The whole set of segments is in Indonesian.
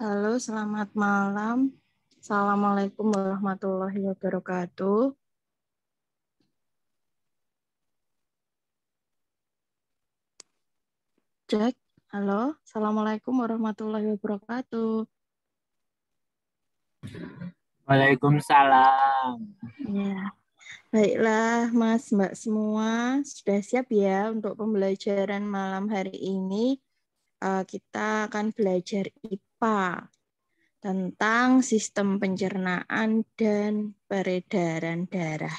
Halo, selamat malam. Assalamualaikum warahmatullahi wabarakatuh. Cek. Halo, Assalamualaikum warahmatullahi wabarakatuh. Waalaikumsalam. Ya, baiklah Mas, Mbak semua. Sudah siap ya untuk pembelajaran malam hari ini? Kita akan belajar IPA tentang sistem pencernaan dan peredaran darah.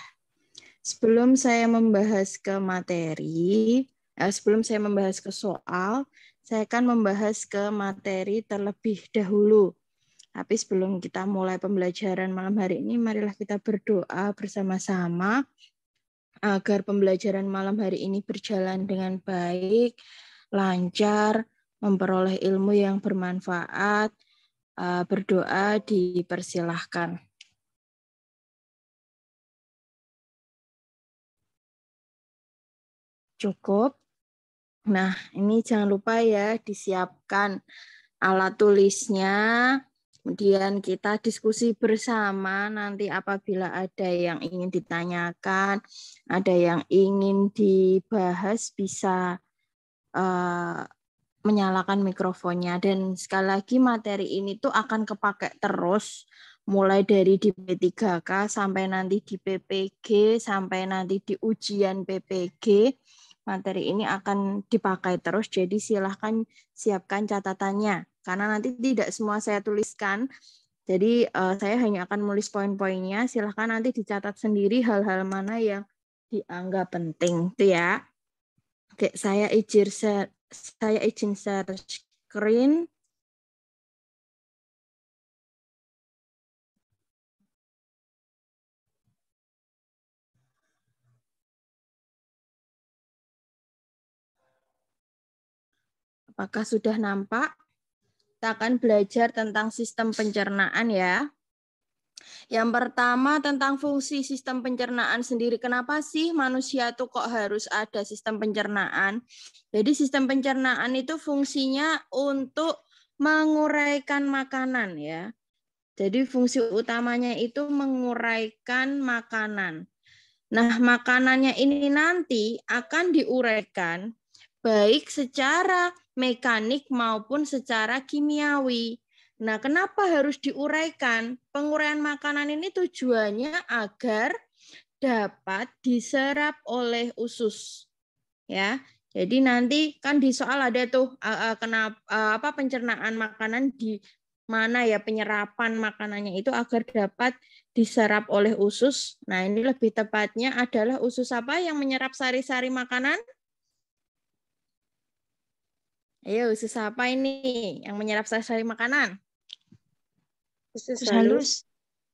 Sebelum saya membahas ke materi, sebelum saya membahas ke soal, saya akan membahas ke materi terlebih dahulu. Tapi sebelum kita mulai pembelajaran malam hari ini, marilah kita berdoa bersama-sama agar pembelajaran malam hari ini berjalan dengan baik, lancar, memperoleh ilmu yang bermanfaat. Berdoa dipersilahkan. Cukup. Nah, ini jangan lupa ya disiapkan alat tulisnya. Kemudian kita diskusi bersama nanti apabila ada yang ingin ditanyakan, ada yang ingin dibahas bisa menyalakan mikrofonnya. Dan sekali lagi materi ini tuh akan kepakai terus mulai dari di P3K sampai nanti di PPG, sampai nanti di ujian PPG. Materi ini akan dipakai terus, jadi silahkan siapkan catatannya. Karena nanti tidak semua saya tuliskan, jadi saya hanya akan menulis poin-poinnya. Silahkan nanti dicatat sendiri hal-hal mana yang dianggap penting. Itu ya. Oke, saya izin share screen. Apakah sudah nampak? Kita akan belajar tentang sistem pencernaan ya. Yang pertama tentang fungsi sistem pencernaan sendiri. Kenapa sih manusia tuh kok harus ada sistem pencernaan? Jadi sistem pencernaan itu fungsinya untuk menguraikan makanan ya. Jadi fungsi utamanya itu menguraikan makanan. Nah, makanannya ini nanti akan diuraikan baik secara mekanik maupun secara kimiawi. Nah, kenapa harus diuraikan? Penguraian makanan ini tujuannya agar dapat diserap oleh usus. Ya. Jadi nanti kan di soal ada tuh kenapa pencernaan makanan di mana ya penyerapan makanannya itu agar dapat diserap oleh usus. Nah, ini lebih tepatnya adalah usus apa yang menyerap sari-sari makanan? Ayo, usus apa ini yang menyerap sari-sari makanan? Usus halus.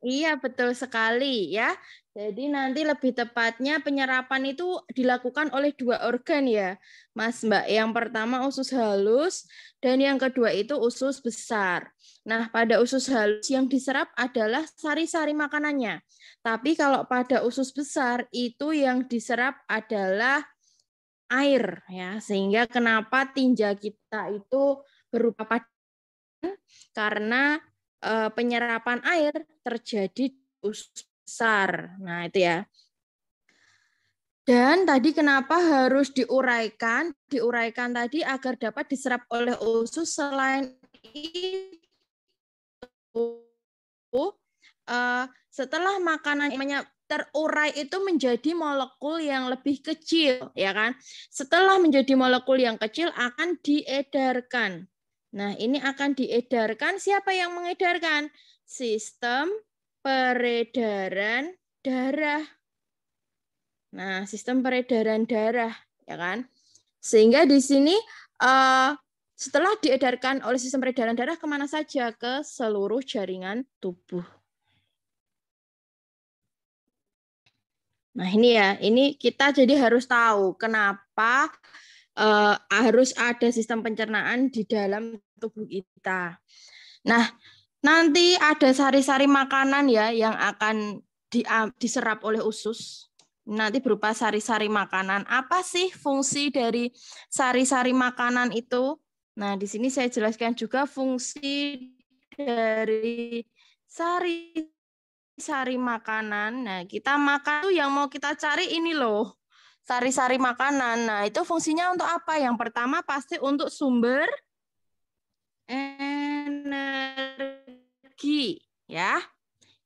Iya, betul sekali ya. Jadi nanti lebih tepatnya penyerapan itu dilakukan oleh dua organ ya, Mas Mbak. Yang pertama usus halus dan yang kedua itu usus besar. Nah, pada usus halus yang diserap adalah sari-sari makanannya. Tapi kalau pada usus besar itu yang diserap adalah air ya. Sehingga kenapa tinja kita itu berupa padat karena penyerapan air terjadi di usus besar. Nah, itu ya. Dan tadi kenapa harus diuraikan? Diuraikan tadi agar dapat diserap oleh usus. Selain itu, setelah makanan terurai itu menjadi molekul yang lebih kecil, ya kan? Setelah menjadi molekul yang kecil akan diedarkan. Nah, ini akan diedarkan. Siapa yang mengedarkan? Sistem peredaran darah. Nah, sistem peredaran darah, ya kan? Sehingga di sini setelah diedarkan oleh sistem peredaran darah kemana saja? Ke seluruh jaringan tubuh. Nah, ini ya, ini kita jadi harus tahu kenapa harus ada sistem pencernaan di dalam tubuh kita. Nah, nanti ada sari-sari makanan ya yang akan diserap oleh usus. Nanti berupa sari-sari makanan. Apa sih fungsi dari sari-sari makanan itu? Nah, di sini saya jelaskan juga fungsi dari sari-sari makanan. Nah, kita makan tuh yang mau kita cari ini loh. Sari-sari makanan. Nah, itu fungsinya untuk apa? Yang pertama pasti untuk sumber energi, ya.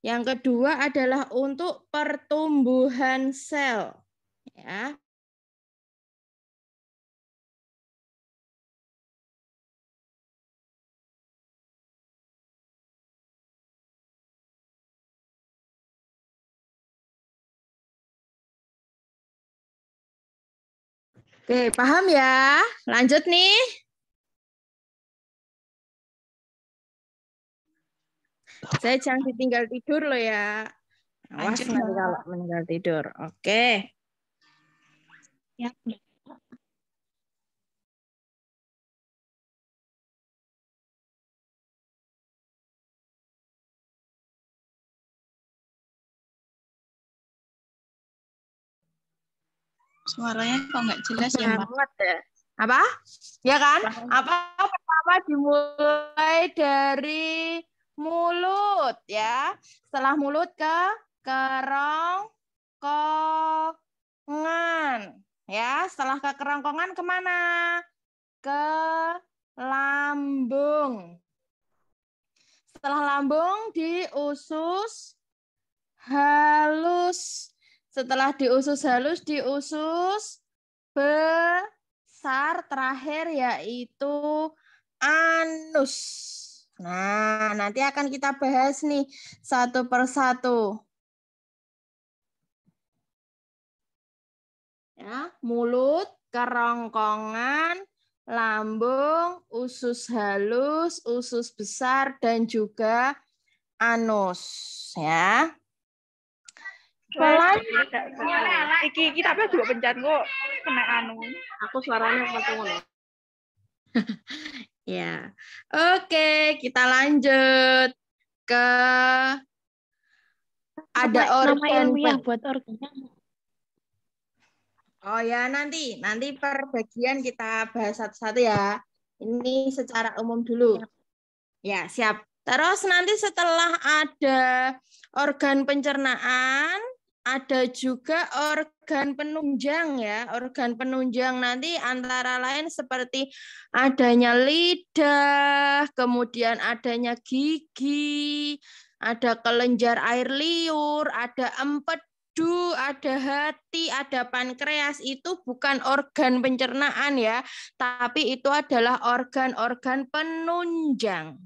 Yang kedua adalah untuk pertumbuhan sel, ya. Oke, paham ya? Lanjut nih. Saya jangan ditinggal tidur loh ya. Awas Lanjut, nanti Mbak. kalau meninggal tidur. Oke. Ya. Suaranya kok nggak jelas ya, Mbak? Banget ya. Apa? Ya kan? Apa pertama dimulai dari mulut ya. Setelah mulut ke kerongkongan. Ya, setelah ke kerongkongan kemana? Ke lambung. Setelah lambung di usus halus. Setelah di usus halus, di usus besar terakhir yaitu anus. Nah, nanti akan kita bahas nih satu persatu. Ya, mulut, kerongkongan, lambung, usus halus, usus besar, dan juga anus. Ya. Selain iki tapi juga pencet kok kena anu. Aku suaranya ketemu. ya. Oke, kita lanjut ke ada Nama organ. ilmiah buat organnya. Oh ya, nanti per bagian kita bahas satu-satu ya. Ini secara umum dulu. Ya, siap. Terus nanti setelah ada organ pencernaan, ada juga organ penunjang ya. Organ penunjang nanti antara lain seperti adanya lidah, kemudian adanya gigi, ada kelenjar air liur, ada empedu, ada hati, ada pankreas. Itu bukan organ pencernaan ya, tapi itu adalah organ-organ penunjang.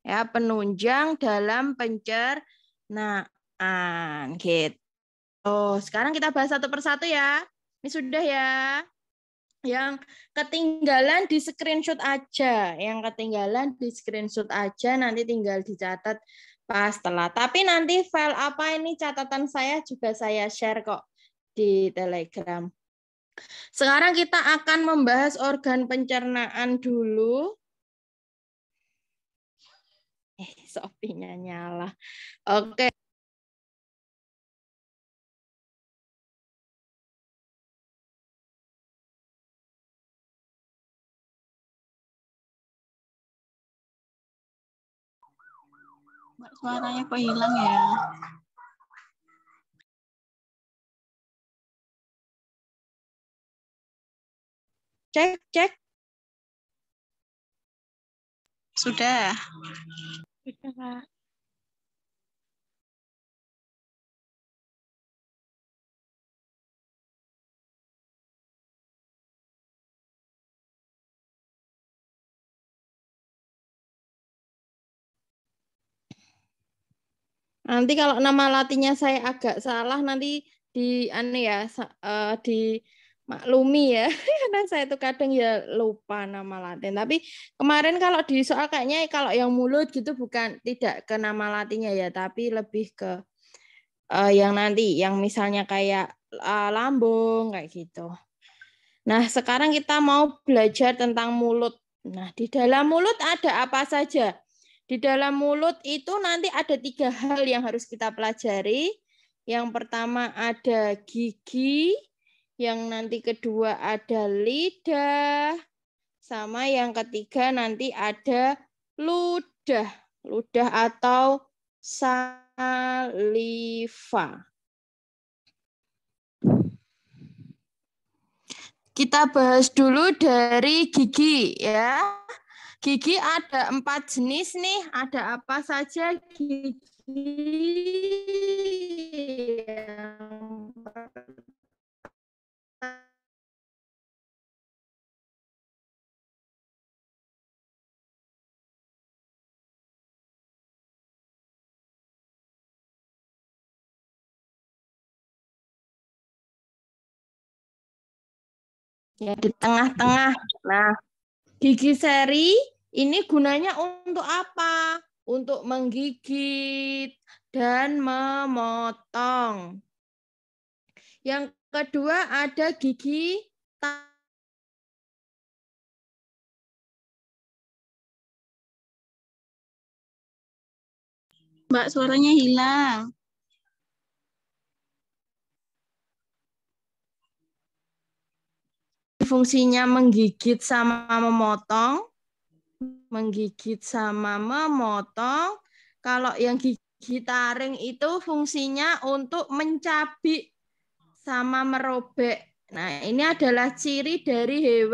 Ya, penunjang dalam pencernaan gitu. Sekarang kita bahas satu persatu ya. Ini sudah ya. Yang ketinggalan di screenshot aja. Yang ketinggalan di screenshot aja, nanti tinggal dicatat pas setelah. Tapi nanti file apa ini catatan saya juga saya share kok di Telegram. Sekarang kita akan membahas organ pencernaan dulu. Shopee-nya nyala. Oke. Suaranya kok hilang ya? Cek. Sudah. Sudah, Kak. Nanti kalau nama latinnya saya agak salah nanti di di maklumi ya karena saya tuh kadang ya lupa nama latin. Tapi kemarin kalau di soal kayaknya kalau yang mulut gitu bukan tidak ke nama latinnya ya, tapi lebih ke yang nanti yang misalnya kayak lambung kayak gitu. Nah, sekarang kita mau belajar tentang mulut. Nah, di dalam mulut ada apa saja? Di dalam mulut itu nanti ada 3 hal yang harus kita pelajari. Yang pertama ada gigi, yang nanti kedua ada lidah, sama yang ketiga nanti ada ludah. ludah atau saliva. Kita bahas dulu dari gigi ya. Gigi ada 4 jenis nih. Ada apa saja gigi? Ya, di tengah-tengah. Nah, gigi seri ini gunanya untuk apa? Untuk menggigit dan memotong. Yang kedua ada gigi Mbak, suaranya hilang. fungsinya menggigit sama memotong. Menggigit sama memotong. Kalau yang gigi taring itu fungsinya untuk mencabik sama merobek. Nah, ini adalah ciri dari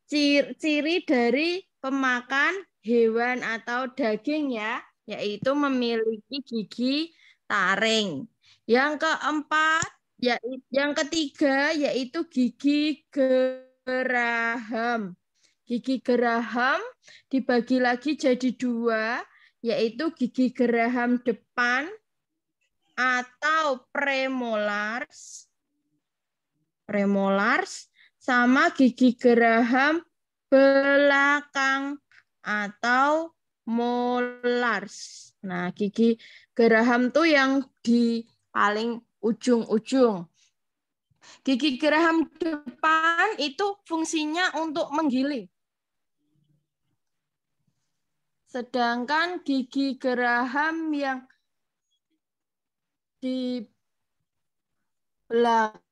ciri dari pemakan hewan atau daging ya, yaitu memiliki gigi taring. Yang keempat, yang ketiga yaitu gigi geraham. Gigi geraham dibagi lagi jadi 2, yaitu gigi geraham depan atau premolars sama gigi geraham belakang atau molars. Nah, gigi geraham tuh yang di paling ujung-ujung. Gigi geraham depan itu fungsinya untuk menggiling. Sedangkan gigi geraham yang di belakang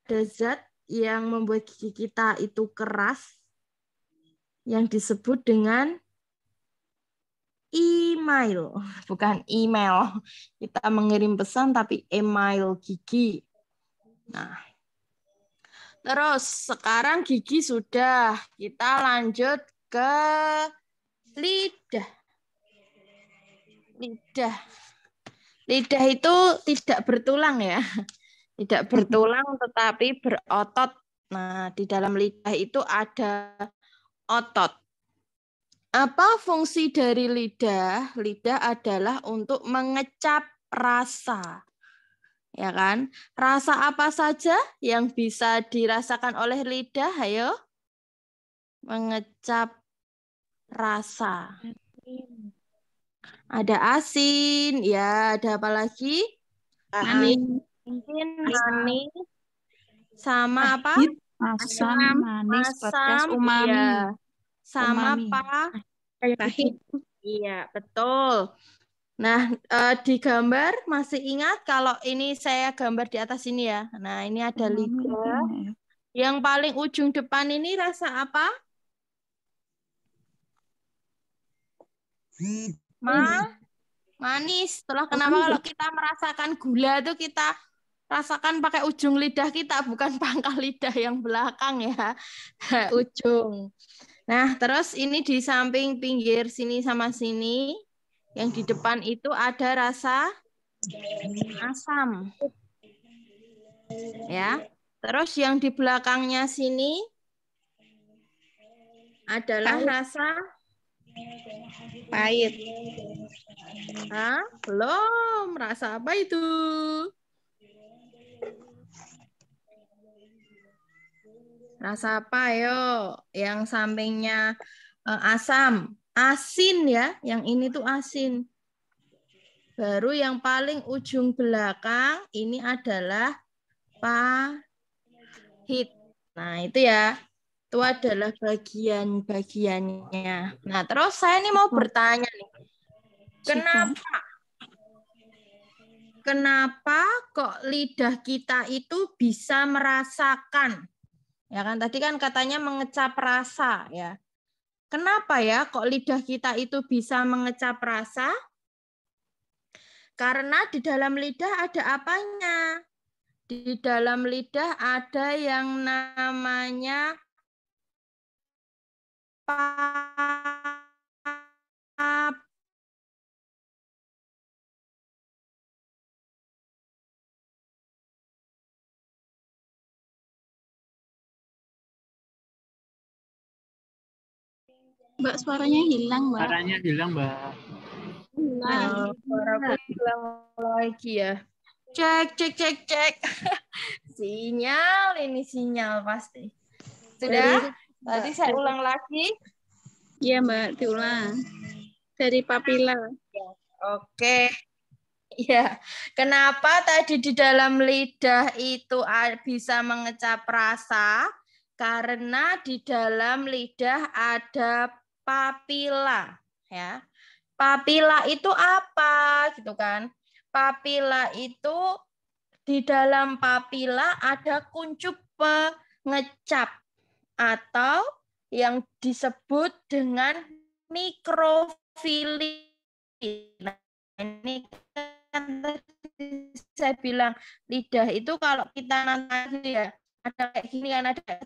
ada zat yang membuat gigi kita itu keras yang disebut dengan email, bukan email. Kita mengirim pesan tapi email gigi. Nah, terus sekarang gigi sudah, kita lanjut ke lidah. Lidah itu tidak bertulang ya. Tidak bertulang tetapi berotot. Nah, di dalam lidah itu ada otot. Apa fungsi dari lidah? Lidah adalah untuk mengecap rasa. Ya kan? Rasa apa saja yang bisa dirasakan oleh lidah? Ayo. Mengecap rasa. Ada asin, ya, ada apa lagi? Manis. Mungkin manis sama apa? Asam, manis, pedas, umami. Iya. Sama umami. pahit. Iya, betul. Nah, di gambar masih ingat kalau ini saya gambar di atas ini ya. Nah, ini ada lidah. Yang paling ujung depan ini rasa apa? Manis. Setelah kenapa kalau kita merasakan gula tuh kita rasakan pakai ujung lidah kita, bukan pangkal lidah yang belakang ya. Ujung. Nah, terus ini di samping pinggir sini sama sini, yang di depan itu ada rasa asam. Ya. Terus yang di belakangnya sini adalah rasa pahit. Hah? Belum. Rasa apa itu? Rasa apa yo? Yang sampingnya asam. Asin ya. Yang ini tuh asin. Baru yang paling ujung belakang ini adalah pahit. Nah, itu ya. Itu adalah bagian-bagiannya. Nah, terus saya ini mau bertanya nih. Kenapa kok lidah kita itu bisa merasakan? Ya kan tadi kan katanya mengecap rasa ya. Kenapa ya kok lidah kita itu bisa mengecap rasa? Karena di dalam lidah ada apanya? Di dalam lidah ada yang namanya Mbak, suaranya hilang, Mbak. Suaranya hilang, Mbak. Suaraku hilang lagi ya. Cek. Sinyal, ini sinyal pasti. Sudah? Tadi saya ulang lagi. Iya, Mbak, diulang. Dari papila. Oke. Ya, kenapa tadi di dalam lidah itu bisa mengecap rasa? Karena di dalam lidah ada papila, ya. Papila itu apa, gitu kan? Papila itu di dalam papila ada kuncup pengecap atau yang disebut dengan mikrofili. Nah, ini kan saya bilang lidah itu kalau kita nanti ya ada kayak gini kan, ada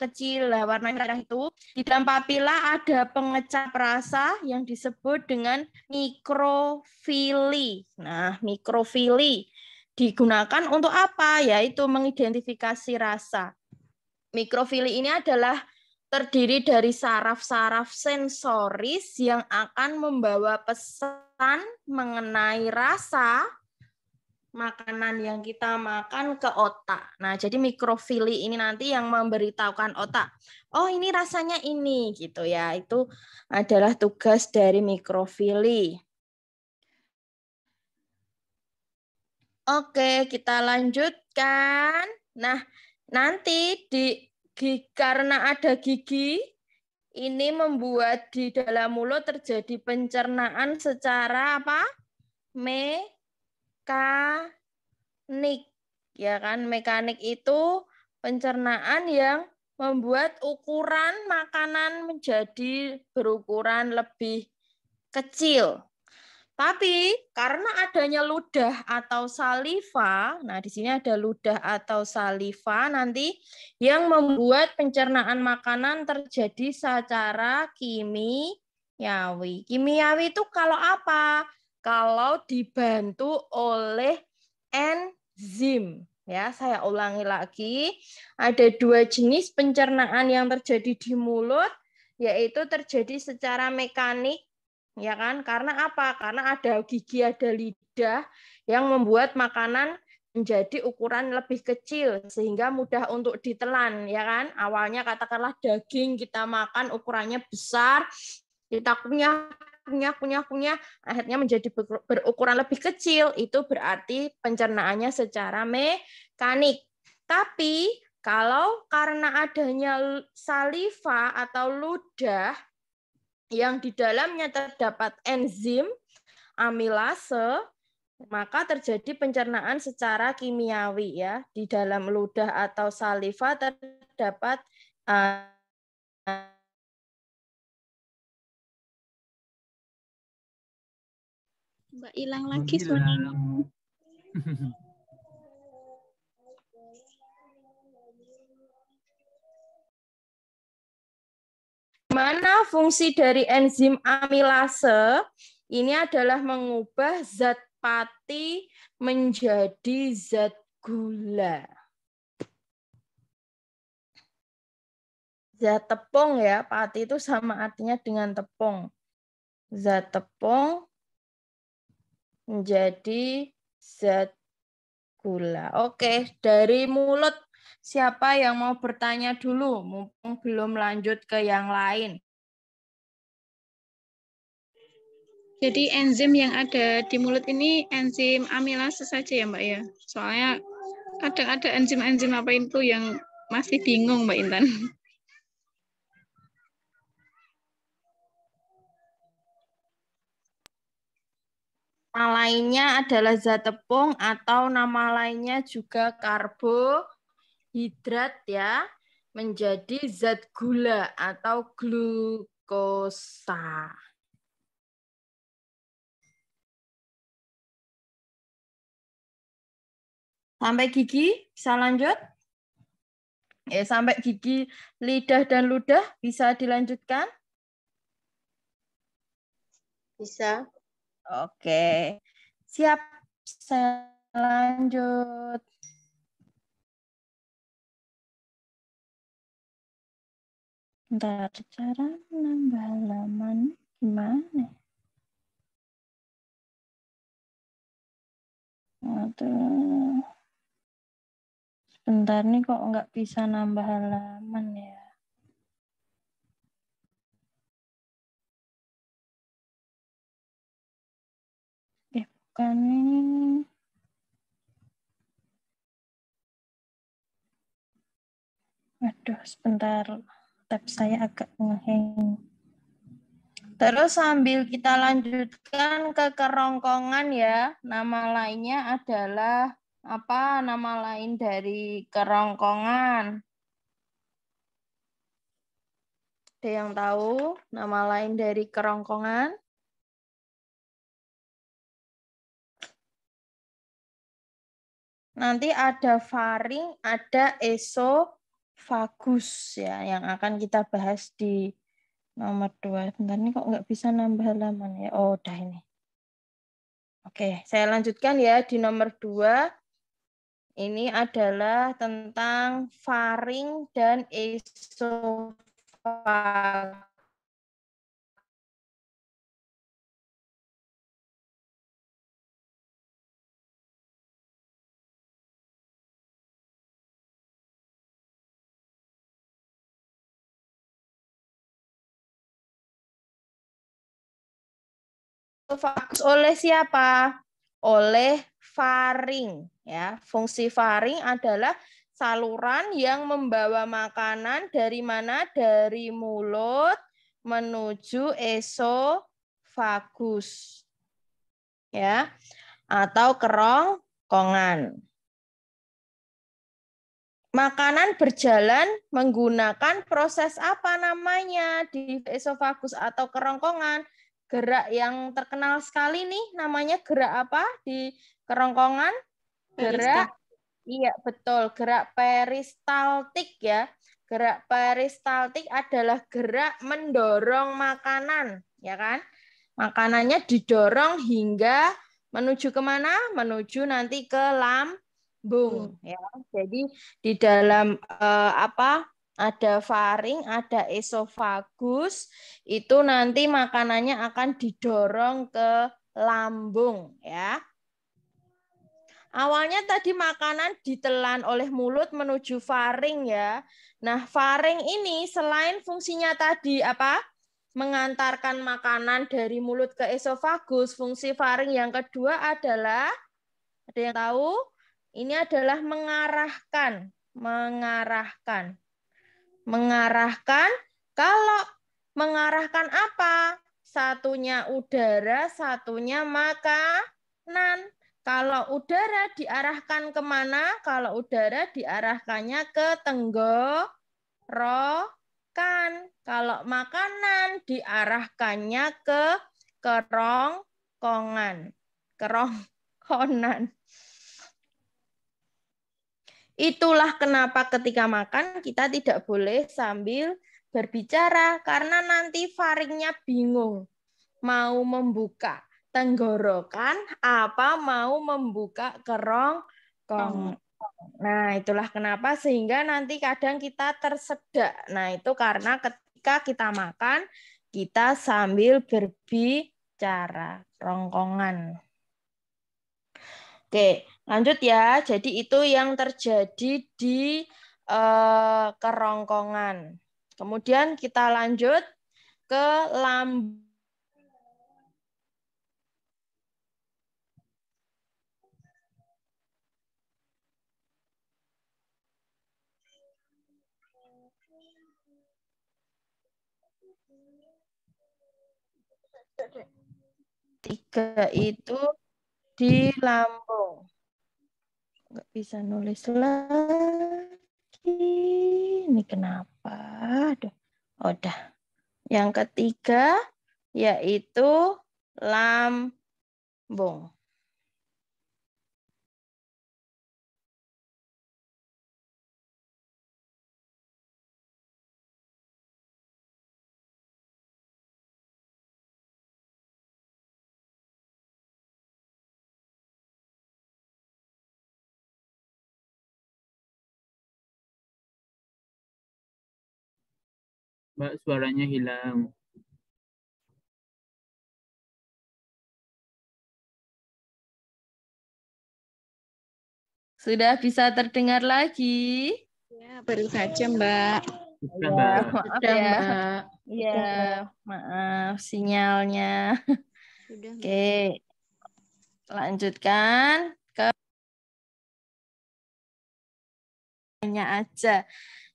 kecil lah warna merah itu. Di dalam papila ada pengecap rasa yang disebut dengan mikrofili. Nah, mikrofili digunakan untuk apa? Yaitu mengidentifikasi rasa. Mikrofili ini adalah terdiri dari saraf-saraf sensoris yang akan membawa pesan mengenai rasa makanan yang kita makan ke otak. Nah, jadi mikrofili ini nanti yang memberitahukan otak, oh ini rasanya ini gitu ya. Itu adalah tugas dari mikrofili. Oke, kita lanjutkan. Nah, nanti karena ada gigi, ini membuat di dalam mulut terjadi pencernaan secara apa? Mekanik, ya kan? Mekanik itu pencernaan yang membuat ukuran makanan menjadi berukuran lebih kecil. Tapi karena adanya ludah atau saliva, nah di sini ada ludah atau saliva nanti yang membuat pencernaan makanan terjadi secara kimiawi. Kimiawi itu kalau apa? Kalau dibantu oleh enzim. Ya, saya ulangi lagi. Ada dua jenis pencernaan yang terjadi di mulut, yaitu terjadi secara mekanik. Ya kan? Karena apa? Karena ada gigi, ada lidah yang membuat makanan menjadi ukuran lebih kecil sehingga mudah untuk ditelan, ya kan? Awalnya katakanlah daging kita makan ukurannya besar, kita punya, akhirnya menjadi berukuran lebih kecil, itu berarti pencernaannya secara mekanik. Tapi kalau karena adanya saliva atau ludah yang di dalamnya terdapat enzim amilase, maka terjadi pencernaan secara kimiawi ya. Di dalam ludah atau saliva terdapat Mbak, hilang lagi suaranya. Mana fungsi dari enzim amilase? Ini adalah mengubah zat pati menjadi zat gula. Zat tepung ya, pati itu sama artinya dengan tepung. Zat tepung menjadi zat gula. Oke, dari mulut siapa yang mau bertanya dulu? Mumpung belum lanjut ke yang lain. Jadi enzim yang ada di mulut ini enzim amilase saja ya, Mbak ya? Soalnya kadang ada enzim-enzim apa itu yang masih bingung, Mbak Intan. Nama lainnya adalah zat tepung atau nama lainnya juga karbohidrat ya, menjadi zat gula atau glukosa. Sampai gigi, bisa lanjut? Sampai gigi, lidah dan ludah bisa dilanjutkan? Bisa. Oke, siap. Saya lanjut. Bentar, cara menambah halaman gimana? Aduh. Sebentar nih kok nggak bisa nambah halaman ya. Bukan ini. Aduh, sebentar. Tab saya agak ngeheng. Terus sambil kita lanjutkan ke kerongkongan ya. Nama lainnya adalah apa? Nama lain dari kerongkongan. Ada yang tahu nama lain dari kerongkongan? Nanti ada faring, ada esofagus ya, yang akan kita bahas di nomor 2. Bentar ini kok nggak bisa nambah halaman ya. Oh, udah ini. Oke, saya lanjutkan ya di nomor 2. Ini adalah tentang faring dan esofagus. Esofagus oleh siapa? Oleh faring ya. Fungsi faring adalah saluran yang membawa makanan dari mana? Dari mulut menuju esofagus. Ya. Atau kerongkongan. Makanan berjalan menggunakan proses apa namanya di esofagus atau kerongkongan? Gerak yang terkenal sekali nih namanya gerak apa di kerongkongan? Gerak, iya betul, gerak peristaltik ya. Gerak peristaltik adalah gerak mendorong makanan, ya kan? Makanannya didorong hingga menuju kemana? Menuju nanti ke lambung, ya. Jadi di dalam apa? Ada faring, ada esofagus, itu nanti makanannya akan didorong ke lambung, ya. Awalnya tadi makanan ditelan oleh mulut menuju faring ya. Nah, faring ini selain fungsinya tadi apa? Mengantarkan makanan dari mulut ke esofagus, fungsi faring yang kedua adalah, ada yang tahu? Ini adalah mengarahkan, mengarahkan. Mengarahkan, kalau mengarahkan apa? Satunya udara, satunya makanan. Kalau udara diarahkan kemana? Kalau udara diarahkannya ke tenggorokan. Kalau makanan diarahkannya ke kerongkongan. Kerongkonan. Itulah kenapa ketika makan kita tidak boleh sambil berbicara, karena nanti faringnya bingung. Mau membuka tenggorokan apa mau membuka kerongkongan. Nah, itulah kenapa sehingga nanti kadang kita tersedak. Nah, itu karena ketika kita makan, kita sambil berbicara, rongkongan. Oke, lanjut ya. Jadi itu yang terjadi di kerongkongan. Kemudian kita lanjut ke lambung. ketiga itu di lambung. Nggak bisa nulis lagi. Ini kenapa? Aduh. Udah. Yang ketiga yaitu lambung. Mbak, suaranya hilang. Sudah bisa terdengar lagi? Ya, baru saja, Mbak. Sudah, Ya, Mbak. maaf Sudah, ya. Mbak. Iya, maaf sinyalnya. Sudah, Mbak. Oke, lanjutkan ke hanya aja.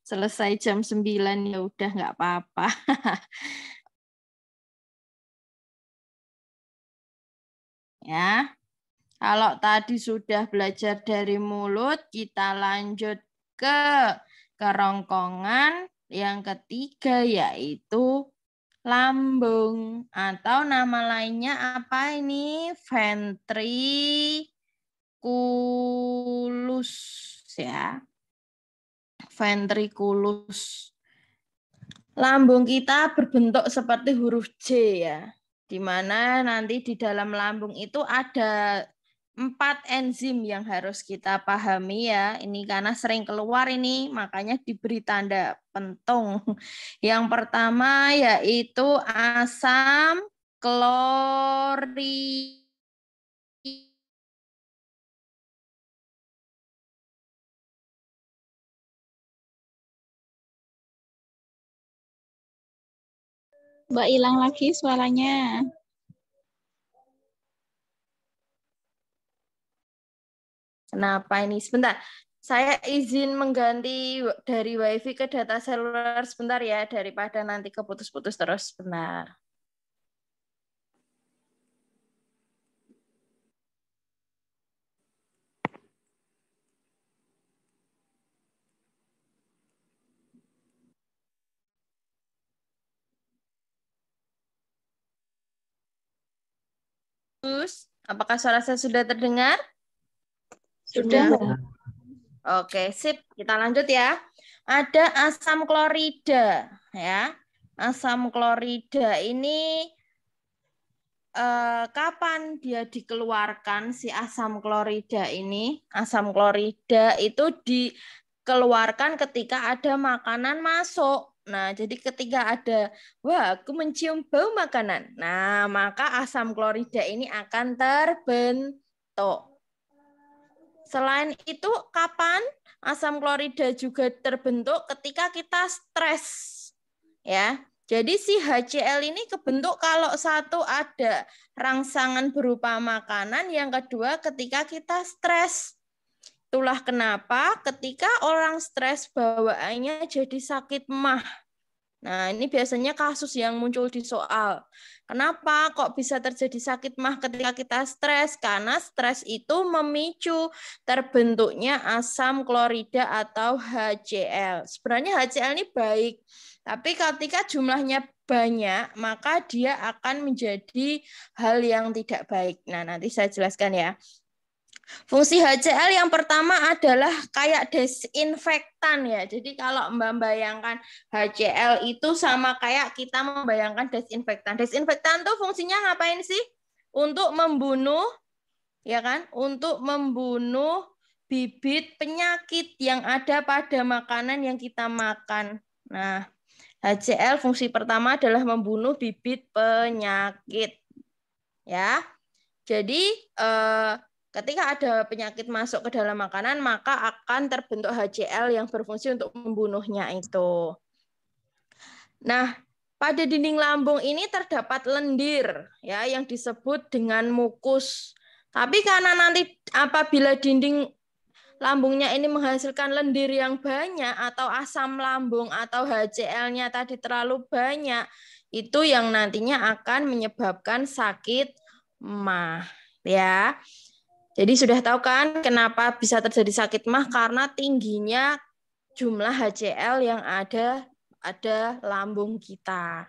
Selesai jam 9 ya udah nggak apa-apa. Ya. Kalau tadi sudah belajar dari mulut, kita lanjut ke kerongkongan. Yang ketiga yaitu lambung. Atau nama lainnya apa ini? Ventriculus. Ya. Ventriculus. Lambung kita berbentuk seperti huruf J ya. Di mana nanti di dalam lambung itu ada 4 enzim yang harus kita pahami ya. Ini karena sering keluar ini, makanya diberi tanda pentung. Yang pertama yaitu asam klorida. Mbak hilang lagi suaranya. Kenapa ini? Sebentar. Saya izin mengganti dari WiFi ke data seluler sebentar ya, daripada nanti keputus-putus terus. Sebentar. Apakah suara saya sudah terdengar? Sudah, Mbak. Oke, sip. Kita lanjut ya. Ada asam klorida, ya. Asam klorida ini kapan dia dikeluarkan si asam klorida ini? Asam klorida itu dikeluarkan ketika ada makanan masuk. Nah, jadi ketika ada, wah, aku mencium bau makanan. Nah, maka asam klorida ini akan terbentuk. Selain itu, kapan asam klorida juga terbentuk? Ketika kita stres. Ya. Jadi si HCl ini kebentuk kalau satu ada rangsangan berupa makanan, yang kedua ketika kita stres. Itulah kenapa ketika orang stres bawaannya jadi sakit mah. Nah, ini biasanya kasus yang muncul di soal. Kenapa kok bisa terjadi sakit mah ketika kita stres? Karena stres itu memicu terbentuknya asam klorida atau HCl. Sebenarnya HCl ini baik, tapi ketika jumlahnya banyak, maka dia akan menjadi hal yang tidak baik. Nah, nanti saya jelaskan ya. Fungsi HCl yang pertama adalah kayak desinfektan ya. Jadi kalau Mbak bayangkan HCl itu sama kayak kita membayangkan desinfektan. Desinfektan tuh fungsinya ngapain sih? Untuk membunuh, ya kan? Untuk membunuh bibit penyakit yang ada pada makanan yang kita makan. Nah, HCl fungsi pertama adalah membunuh bibit penyakit. Ya. Jadi ketika ada penyakit masuk ke dalam makanan, maka akan terbentuk HCl yang berfungsi untuk membunuhnya itu. Nah, pada dinding lambung ini terdapat lendir ya yang disebut dengan mukus. Tapi karena nanti apabila dinding lambungnya ini menghasilkan lendir yang banyak atau asam lambung atau HCl-nya tadi terlalu banyak, itu yang nantinya akan menyebabkan sakit mah, ya. Jadi sudah tahu kan kenapa bisa terjadi sakit mah? Karena tingginya jumlah HCl yang ada lambung kita.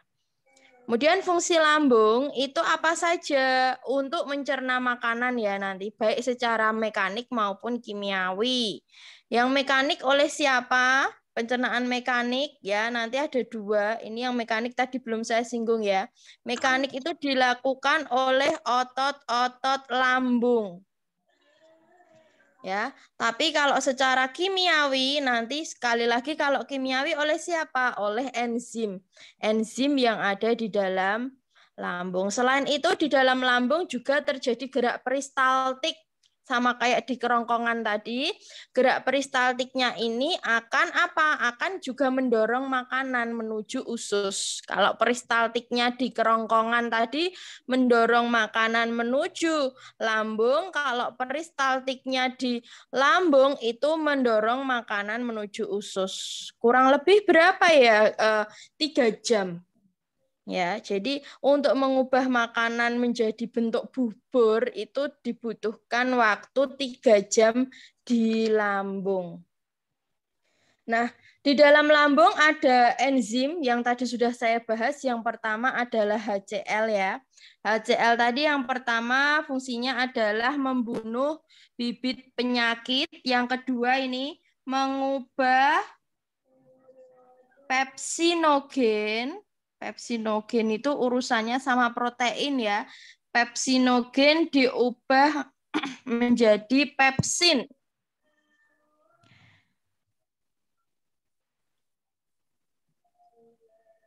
Kemudian fungsi lambung itu apa saja untuk mencerna makanan ya nanti, baik secara mekanik maupun kimiawi. Yang mekanik oleh siapa? Pencernaan mekanik ya nanti ada dua. Ini yang mekanik tadi belum saya singgung ya. Mekanik itu dilakukan oleh otot-otot lambung. Ya, tapi kalau secara kimiawi nanti sekali lagi kalau kimiawi oleh siapa? Oleh enzim. Enzim yang ada di dalam lambung. Selain itu di dalam lambung juga terjadi gerak peristaltik sama kayak di kerongkongan tadi. Gerak peristaltiknya ini akan apa? Akan juga mendorong makanan menuju usus. Kalau peristaltiknya di kerongkongan tadi mendorong makanan menuju lambung, kalau peristaltiknya di lambung itu mendorong makanan menuju usus. Kurang lebih berapa ya? 3 jam. Ya, jadi untuk mengubah makanan menjadi bentuk bubur itu dibutuhkan waktu 3 jam di lambung. Nah, di dalam lambung ada enzim yang tadi sudah saya bahas. Yang pertama adalah HCl ya. HCl tadi yang pertama fungsinya adalah membunuh bibit penyakit. Yang kedua ini mengubah pepsinogen. Pepsinogen itu urusannya sama protein ya. Pepsinogen diubah menjadi pepsin.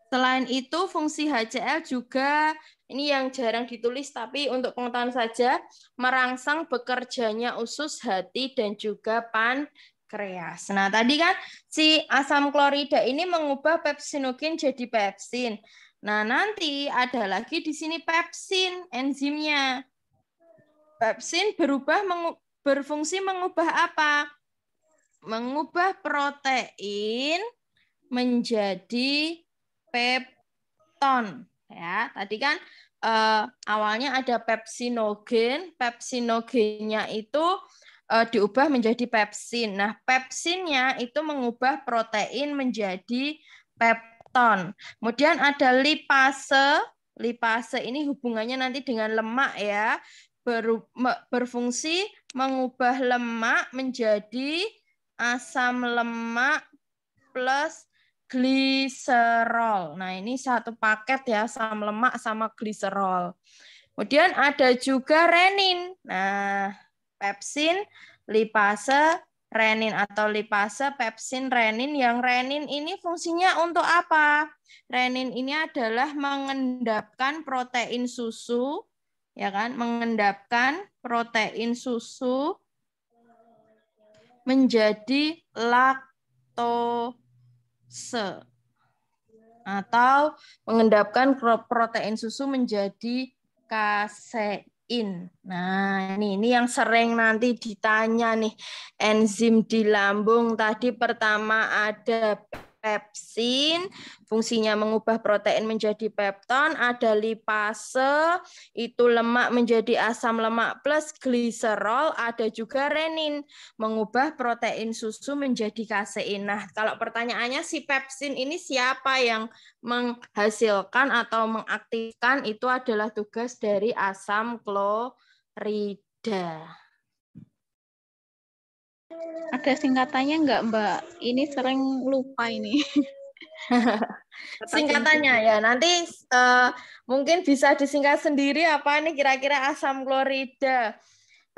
Selain itu, fungsi HCl juga, ini yang jarang ditulis, tapi untuk pengetahuan saja, merangsang bekerjanya usus, hati, dan juga pankreas. Nah, tadi kan si asam klorida ini mengubah pepsinogen jadi pepsin. Nah, nanti ada lagi di sini pepsin, enzimnya. Pepsin berfungsi mengubah apa? Mengubah protein menjadi pepton ya. Tadi kan awalnya ada pepsinogen, pepsinogennya itu diubah menjadi pepsin. Nah, pepsinnya itu mengubah protein menjadi pepton. Kemudian ada lipase. Lipase ini hubungannya nanti dengan lemak ya. Berfungsi mengubah lemak menjadi asam lemak plus gliserol. Nah, ini satu paket ya, asam lemak sama gliserol. Kemudian ada juga renin. Nah, pepsin, lipase, renin atau lipase, pepsin, renin. Yang renin ini fungsinya untuk apa? Renin ini adalah mengendapkan protein susu, ya kan? Mengendapkan protein susu menjadi laktose atau mengendapkan protein susu menjadi kasein. Nah, ini yang sering nanti ditanya nih. Enzim di lambung tadi pertama ada pepsin, fungsinya mengubah protein menjadi pepton, ada lipase, itu lemak menjadi asam lemak plus gliserol, ada juga renin, mengubah protein susu menjadi kasein. Nah, kalau pertanyaannya si pepsin ini siapa yang menghasilkan atau mengaktifkan, itu adalah tugas dari asam klorida. Ada singkatannya nggak, Mbak? Ini sering lupa ini. Singkatannya ya, nanti mungkin bisa disingkat sendiri apa nih kira-kira asam klorida.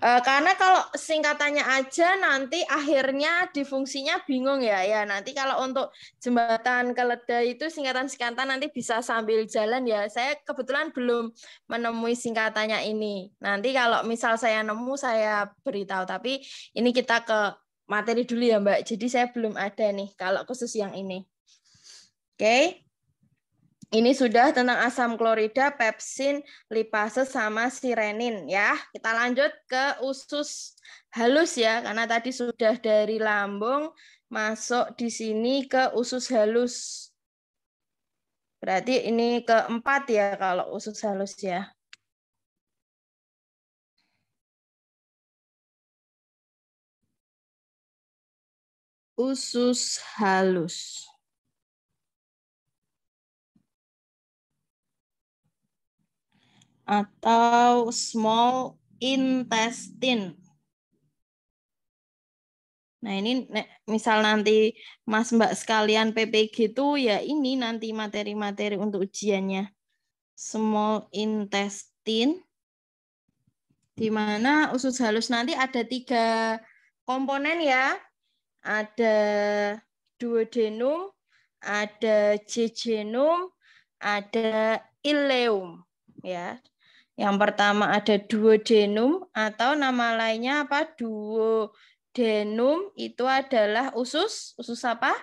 Karena kalau singkatannya aja nanti akhirnya di fungsinya bingung ya. Ya nanti kalau untuk jembatan keledai itu singkatan-singkatan nanti bisa sambil jalan ya. Saya kebetulan belum menemui singkatannya ini. Nanti kalau misal saya nemu saya beritahu. Tapi ini kita ke materi dulu ya Mbak. Jadi saya belum ada nih kalau khusus yang ini. Oke. Ini sudah tentang asam klorida, pepsin, lipase, sama si renin ya. Kita lanjut ke usus halus ya, karena tadi sudah dari lambung masuk di sini ke usus halus. Berarti ini keempat ya kalau usus halus ya. usus halus. Atau small intestine. Nah ini misal nanti Mas Mbak sekalian PPG itu ya ini nanti materi-materi untuk ujiannya. Small intestine. Di mana usus halus nanti ada 3 komponen ya. Ada duodenum, ada jejunum, ada ileum ya. Yang pertama ada duodenum atau nama lainnya apa? Duodenum itu adalah usus apa?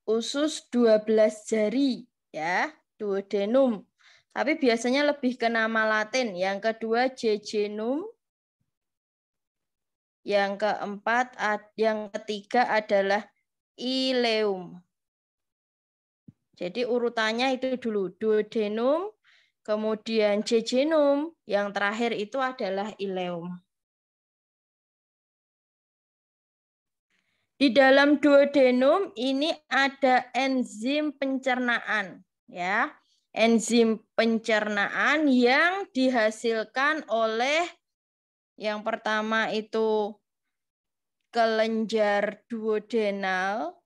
Usus 12 jari ya, duodenum. Tapi biasanya lebih ke nama Latin. Yang kedua jejunum. Yang keempat, yang ketiga adalah ileum. Jadi urutannya itu dulu duodenum, kemudian jejunum, yang terakhir itu adalah ileum. Di dalam duodenum ini ada enzim pencernaan, ya. Enzim pencernaan yang dihasilkan oleh yang pertama itu kelenjar duodenal.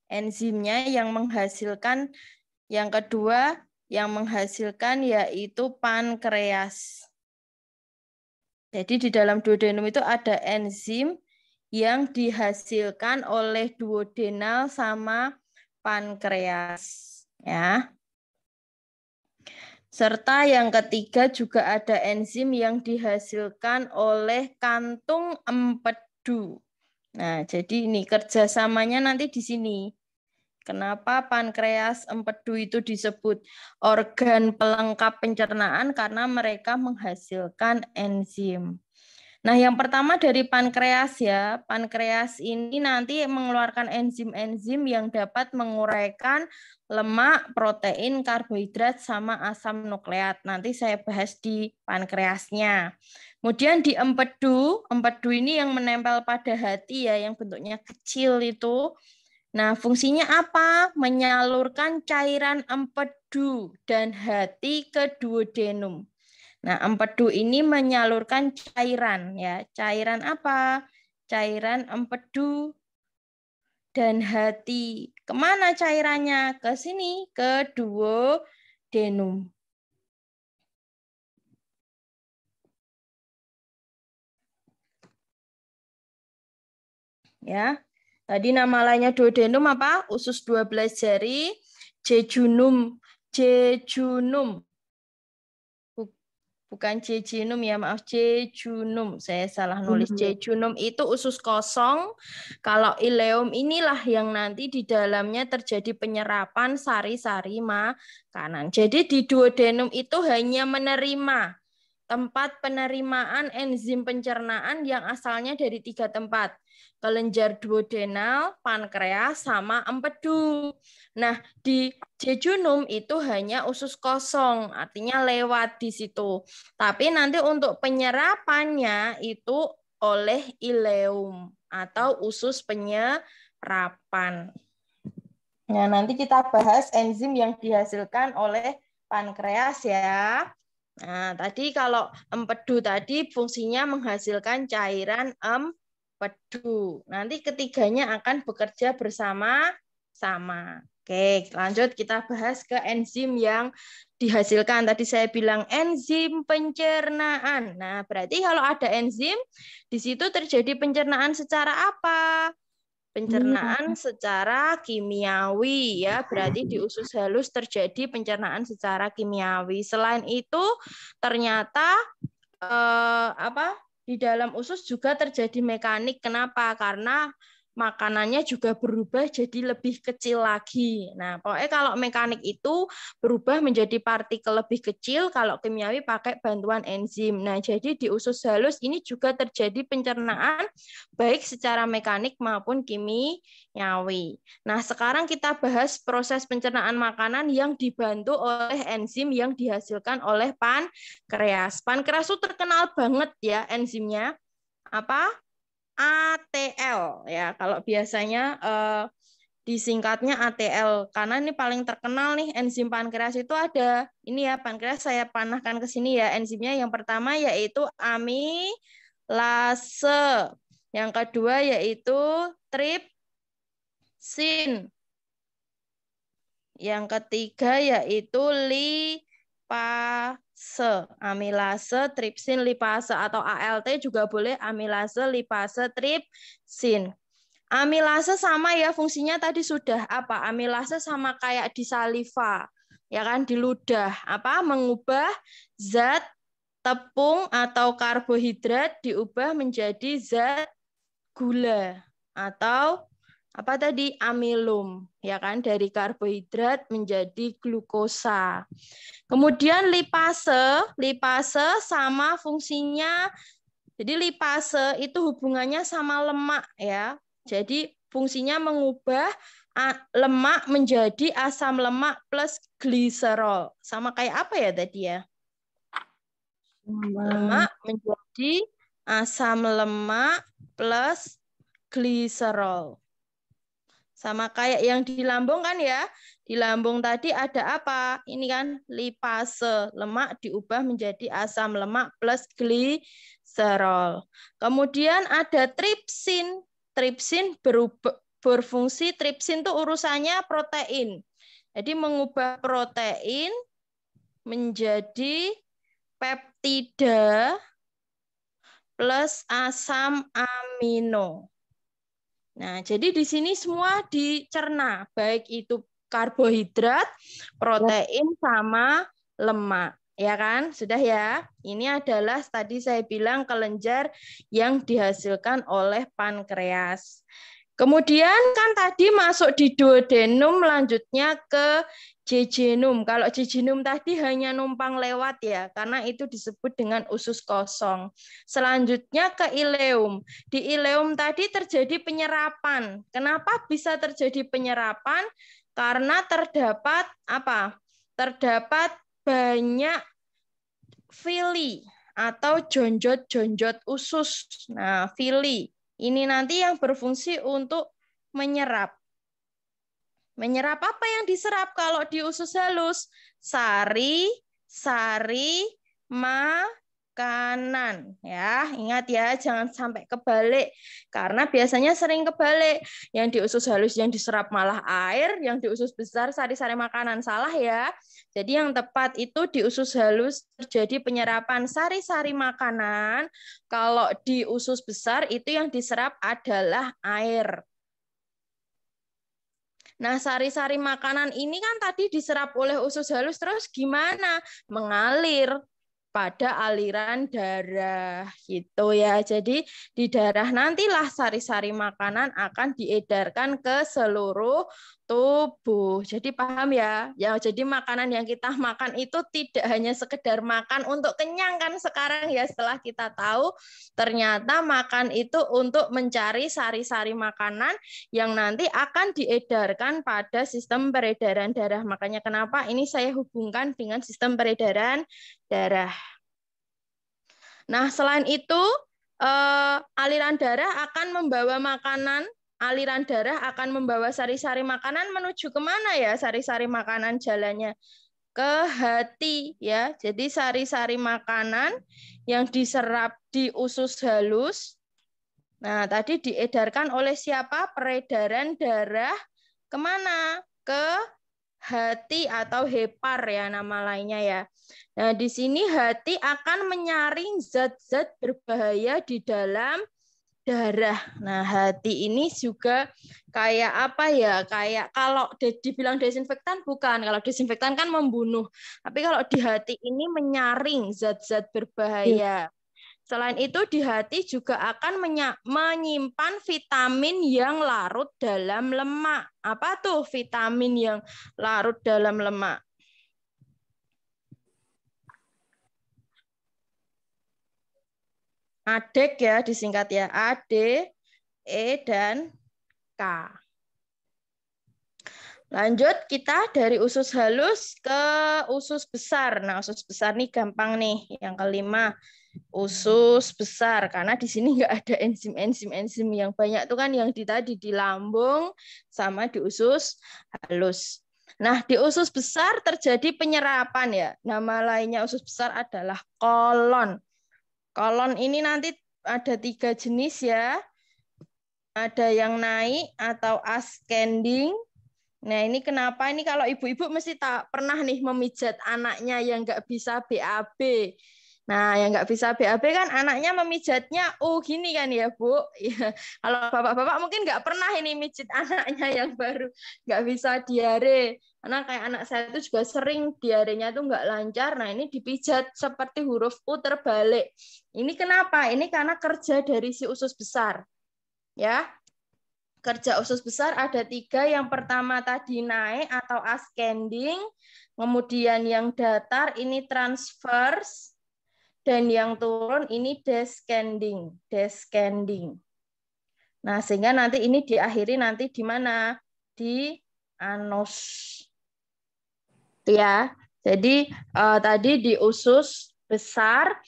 Enzimnya yang menghasilkan, yang kedua yang menghasilkan yaitu pankreas. Jadi di dalam duodenum itu ada enzim yang dihasilkan oleh duodenal sama pankreas, ya. Serta yang ketiga juga ada enzim yang dihasilkan oleh kantung empedu. Nah, jadi ini kerjasamanya nanti di sini. Kenapa pankreas empedu itu disebut organ pelengkap pencernaan? Karena mereka menghasilkan enzim. Nah, yang pertama dari pankreas ya. Pankreas ini nanti mengeluarkan enzim-enzim yang dapat menguraikan lemak, protein, karbohidrat, sama asam nukleat. Nanti saya bahas di pankreasnya. Kemudian di empedu ini yang menempel pada hati ya, yang bentuknya kecil itu. Nah, fungsinya apa? Menyalurkan cairan empedu dan hati ke duodenum. Nah, empedu ini menyalurkan cairan ya. Cairan apa? Cairan empedu dan hati. Kemana cairannya? Ke sini, ke duodenum. Ya. Tadi nama lainnya duodenum apa? Usus 12 jari, jejunum. Bukan jejunum ya, maaf, jejunum. Saya salah nulis. Jejunum itu usus kosong. Kalau ileum inilah yang nanti di dalamnya terjadi penyerapan sari-sari makanan. Jadi di duodenum itu hanya menerima tempat penerimaan enzim pencernaan yang asalnya dari 3 tempat. Kelenjar duodenal, pankreas, sama empedu. Nah, di jejunum itu hanya usus kosong, artinya lewat di situ. Tapi nanti untuk penyerapannya itu oleh ileum atau usus penyerapan. Nah, nanti kita bahas enzim yang dihasilkan oleh pankreas ya. Nah, tadi kalau empedu tadi fungsinya menghasilkan cairan empedu. Nanti ketiganya akan bekerja bersama-sama. Oke, lanjut kita bahas ke enzim yang dihasilkan. Tadi saya bilang enzim pencernaan. Nah, berarti kalau ada enzim, di situ terjadi pencernaan secara apa? Pencernaan secara kimiawi ya, berarti di usus halus terjadi pencernaan secara kimiawi. Selain itu ternyata di dalam usus juga terjadi mekanik. Kenapa? Karena makanannya juga berubah jadi lebih kecil lagi. Nah, pokoknya kalau mekanik itu berubah menjadi partikel lebih kecil, kalau kimiawi pakai bantuan enzim. Nah, jadi di usus halus ini juga terjadi pencernaan baik secara mekanik maupun kimiawi. Nah, sekarang kita bahas proses pencernaan makanan yang dibantu oleh enzim yang dihasilkan oleh pankreas. Pankreas itu terkenal banget ya enzimnya. Apa? ATL ya. Kalau biasanya disingkatnya ATL karena ini paling terkenal nih enzim pankreas itu ada. Ini ya pankreas saya panahkan ke sini ya. Enzimnya yang pertama yaitu amilase. Yang kedua yaitu tripsin. Yang ketiga yaitu lipase. Amilase, tripsin, lipase atau ALT juga boleh, amilase, lipase, tripsin. Amilase sama ya fungsinya tadi sudah apa? Amilase sama kayak di saliva. Ya kan di ludah, apa? Mengubah zat tepung atau karbohidrat diubah menjadi zat gula atau apa tadi amilum ya kan dari karbohidrat menjadi glukosa. Kemudian lipase sama fungsinya. Jadi lipase itu hubungannya sama lemak ya. Jadi fungsinya mengubah lemak menjadi asam lemak plus gliserol. Sama kayak apa ya tadi ya? Lemak menjadi asam lemak plus gliserol. Sama kayak yang di lambung kan ya. Di lambung tadi ada apa? Ini kan lipase. Lemak diubah menjadi asam lemak plus gliserol. Kemudian ada tripsin. Tripsin berfungsi, tripsin itu urusannya protein. Jadi mengubah protein menjadi peptida plus asam amino. Nah, jadi di sini semua dicerna, baik itu karbohidrat, protein, sama lemak. Ya kan? Sudah ya? Ini adalah tadi saya bilang kelenjar yang dihasilkan oleh pankreas. Kemudian kan tadi masuk di duodenum, lanjutnya ke jejunum. Kalau jejunum tadi hanya numpang lewat ya, karena itu disebut dengan usus kosong. Selanjutnya ke ileum. Di ileum tadi terjadi penyerapan. Kenapa bisa terjadi penyerapan? Karena terdapat apa? Terdapat banyak villi atau jonjot-jonjot usus. Nah, villi ini nanti yang berfungsi untuk menyerap. Menyerap apa yang diserap kalau di usus halus? Sari makanan ya. Ingat ya, jangan sampai kebalik karena biasanya sering kebalik. Yang di usus halus yang diserap malah air, yang di usus besar sari-sari makanan. Salah ya. Jadi yang tepat itu di usus halus terjadi penyerapan sari-sari makanan. Kalau di usus besar itu yang diserap adalah air. Nah, sari-sari makanan ini kan tadi diserap oleh usus halus, terus gimana? Mengalir pada aliran darah gitu ya. Jadi di darah nantilah sari-sari makanan akan diedarkan ke seluruh tubuh. Jadi paham ya? Ya, jadi makanan yang kita makan itu tidak hanya sekedar makan untuk kenyang kan sekarang ya, setelah kita tahu ternyata makan itu untuk mencari sari-sari makanan yang nanti akan diedarkan pada sistem peredaran darah. Makanya kenapa ini saya hubungkan dengan sistem peredaran darah. Nah, selain itu, aliran darah akan membawa makanan, aliran darah akan membawa sari-sari makanan menuju kemana ya sari-sari makanan jalannya? Ke hati ya. Jadi sari-sari makanan yang diserap di usus halus, nah tadi diedarkan oleh siapa? Peredaran darah kemana? Ke hati atau hepar ya nama lainnya ya. Nah, di sini hati akan menyaring zat-zat berbahaya di dalam darah. Nah, hati ini juga kayak apa ya? Kayak kalau dibilang desinfektan bukan. Kalau desinfektan kan membunuh. Tapi kalau di hati ini menyaring zat-zat berbahaya. Selain itu, di hati juga akan menyimpan vitamin yang larut dalam lemak. Apa tuh vitamin yang larut dalam lemak? ADEK ya, disingkat ya. A, D, E, dan K. Lanjut kita dari usus halus ke usus besar. Nah, usus besar nih gampang nih. Yang kelima, usus besar. Karena di sini nggak ada enzim yang banyak tuh kan yang tadi di lambung sama di usus halus. Nah, di usus besar terjadi penyerapan ya. Nama lainnya usus besar adalah kolon. Kolon ini nanti ada 3 jenis ya. Ada yang naik atau ascending. Nah, ini kenapa ini kalau ibu-ibu mesti tak pernah nih memijat anaknya yang nggak bisa BAB. Nah, yang nggak bisa BAB kan anaknya memijatnya gini kan ya, Bu. Ya, kalau bapak-bapak mungkin nggak pernah ini mijit anaknya yang baru nggak bisa diare. Karena kayak anak saya itu juga sering diarenya itu nggak lancar. Nah, ini dipijat seperti huruf U terbalik. Ini kenapa? Ini karena kerja dari si usus besar. Ya, kerja usus besar ada 3. Yang pertama tadi naik atau ascending, kemudian yang datar ini transverse, dan yang turun ini descending. Nah, sehingga nanti ini diakhiri nanti di mana? Di anus. Ya, jadi tadi di usus besar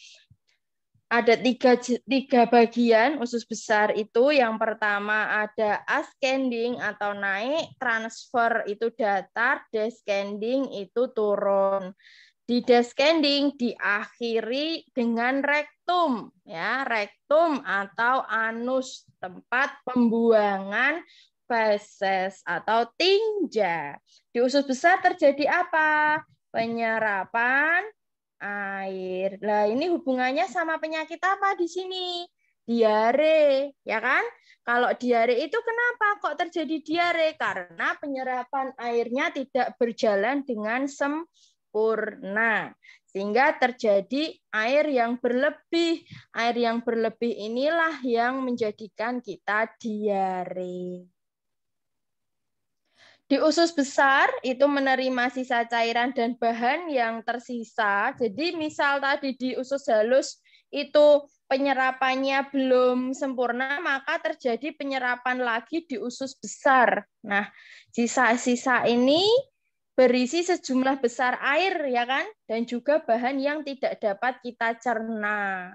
ada 3 bagian usus besar itu. Yang pertama ada ascending atau naik, transfer itu datar, descending itu turun. Di descending diakhiri dengan rektum, ya, rektum atau anus, tempat pembuangan feses atau tinja. Di usus besar terjadi apa? Penyerapan air. Nah, ini hubungannya sama penyakit apa di sini? Diare, ya kan? Kalau diare itu kenapa kok terjadi diare? Karena penyerapan airnya tidak berjalan dengan sempurna. Sehingga terjadi air yang berlebih. Air yang berlebih inilah yang menjadikan kita diare. Di usus besar itu menerima sisa cairan dan bahan yang tersisa. Jadi misal tadi di usus halus itu penyerapannya belum sempurna, maka terjadi penyerapan lagi di usus besar. Nah, sisa-sisa ini berisi sejumlah besar air ya kan, dan juga bahan yang tidak dapat kita cerna.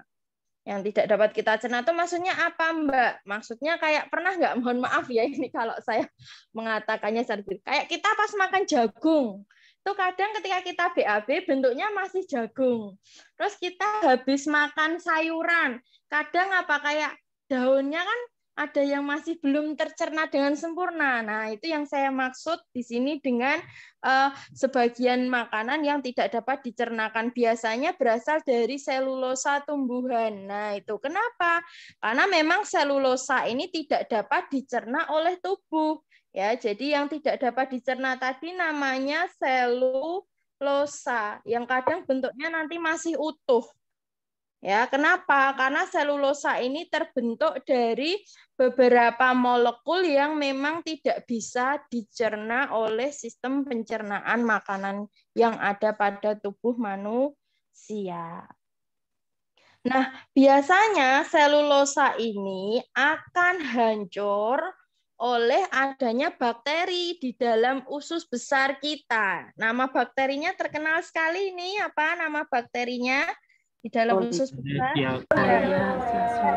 Yang tidak dapat kita cerna itu maksudnya apa, Mbak? Maksudnya kayak pernah nggak, mohon maaf ya ini kalau saya mengatakannya seperti kayak kita pas makan jagung. Itu kadang ketika kita BAB bentuknya masih jagung. Terus kita habis makan sayuran, kadang apa kayak daunnya kan ada yang masih belum tercerna dengan sempurna. Nah, itu yang saya maksud di sini dengan sebagian makanan yang tidak dapat dicernakan. Biasanya berasal dari selulosa tumbuhan. Nah, itu kenapa? Karena memang selulosa ini tidak dapat dicerna oleh tubuh. Ya, jadi yang tidak dapat dicerna tadi namanya selulosa, yang kadang bentuknya nanti masih utuh. Ya, kenapa? Karena selulosa ini terbentuk dari beberapa molekul yang memang tidak bisa dicerna oleh sistem pencernaan makanan yang ada pada tubuh manusia. Nah, biasanya selulosa ini akan hancur oleh adanya bakteri di dalam usus besar kita. Nama bakterinya terkenal sekali ini, apa nama bakterinya? Di dalam usus besar,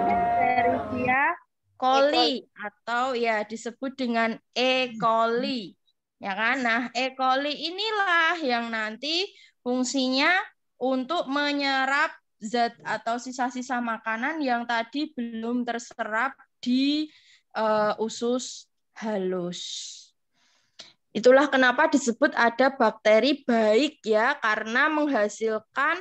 Escherichia coli atau ya disebut dengan E. coli, ya kan? Nah, E. coli inilah yang nanti fungsinya untuk menyerap zat atau sisa-sisa makanan yang tadi belum terserap di usus halus. Itulah kenapa disebut ada bakteri baik ya, karena menghasilkan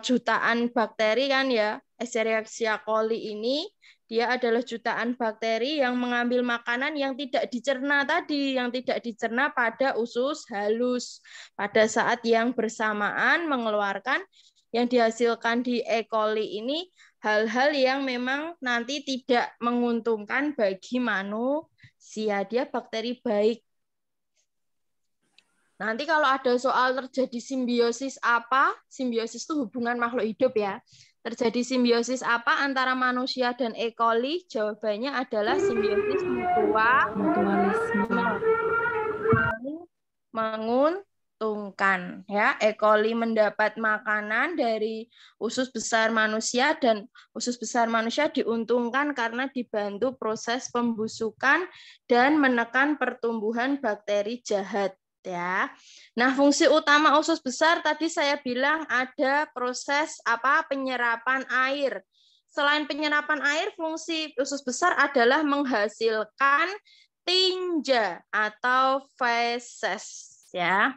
jutaan bakteri kan ya. Escherichia coli ini dia adalah jutaan bakteri yang mengambil makanan yang tidak dicerna tadi, yang tidak dicerna pada usus halus. Pada saat yang bersamaan mengeluarkan yang dihasilkan di E. coli ini hal-hal yang memang nanti tidak menguntungkan bagi manusia. Dia bakteri baik. Nanti kalau ada soal terjadi simbiosis apa, simbiosis itu hubungan makhluk hidup ya. Terjadi simbiosis apa antara manusia dan E. coli? Jawabannya adalah simbiosis Mutualisme. Menguntungkan ya. E. coli mendapat makanan dari usus besar manusia dan usus besar manusia diuntungkan karena dibantu proses pembusukan dan menekan pertumbuhan bakteri jahat ya. Nah, fungsi utama usus besar tadi saya bilang ada proses penyerapan air. Selain penyerapan air, fungsi usus besar adalah menghasilkan tinja atau feses ya.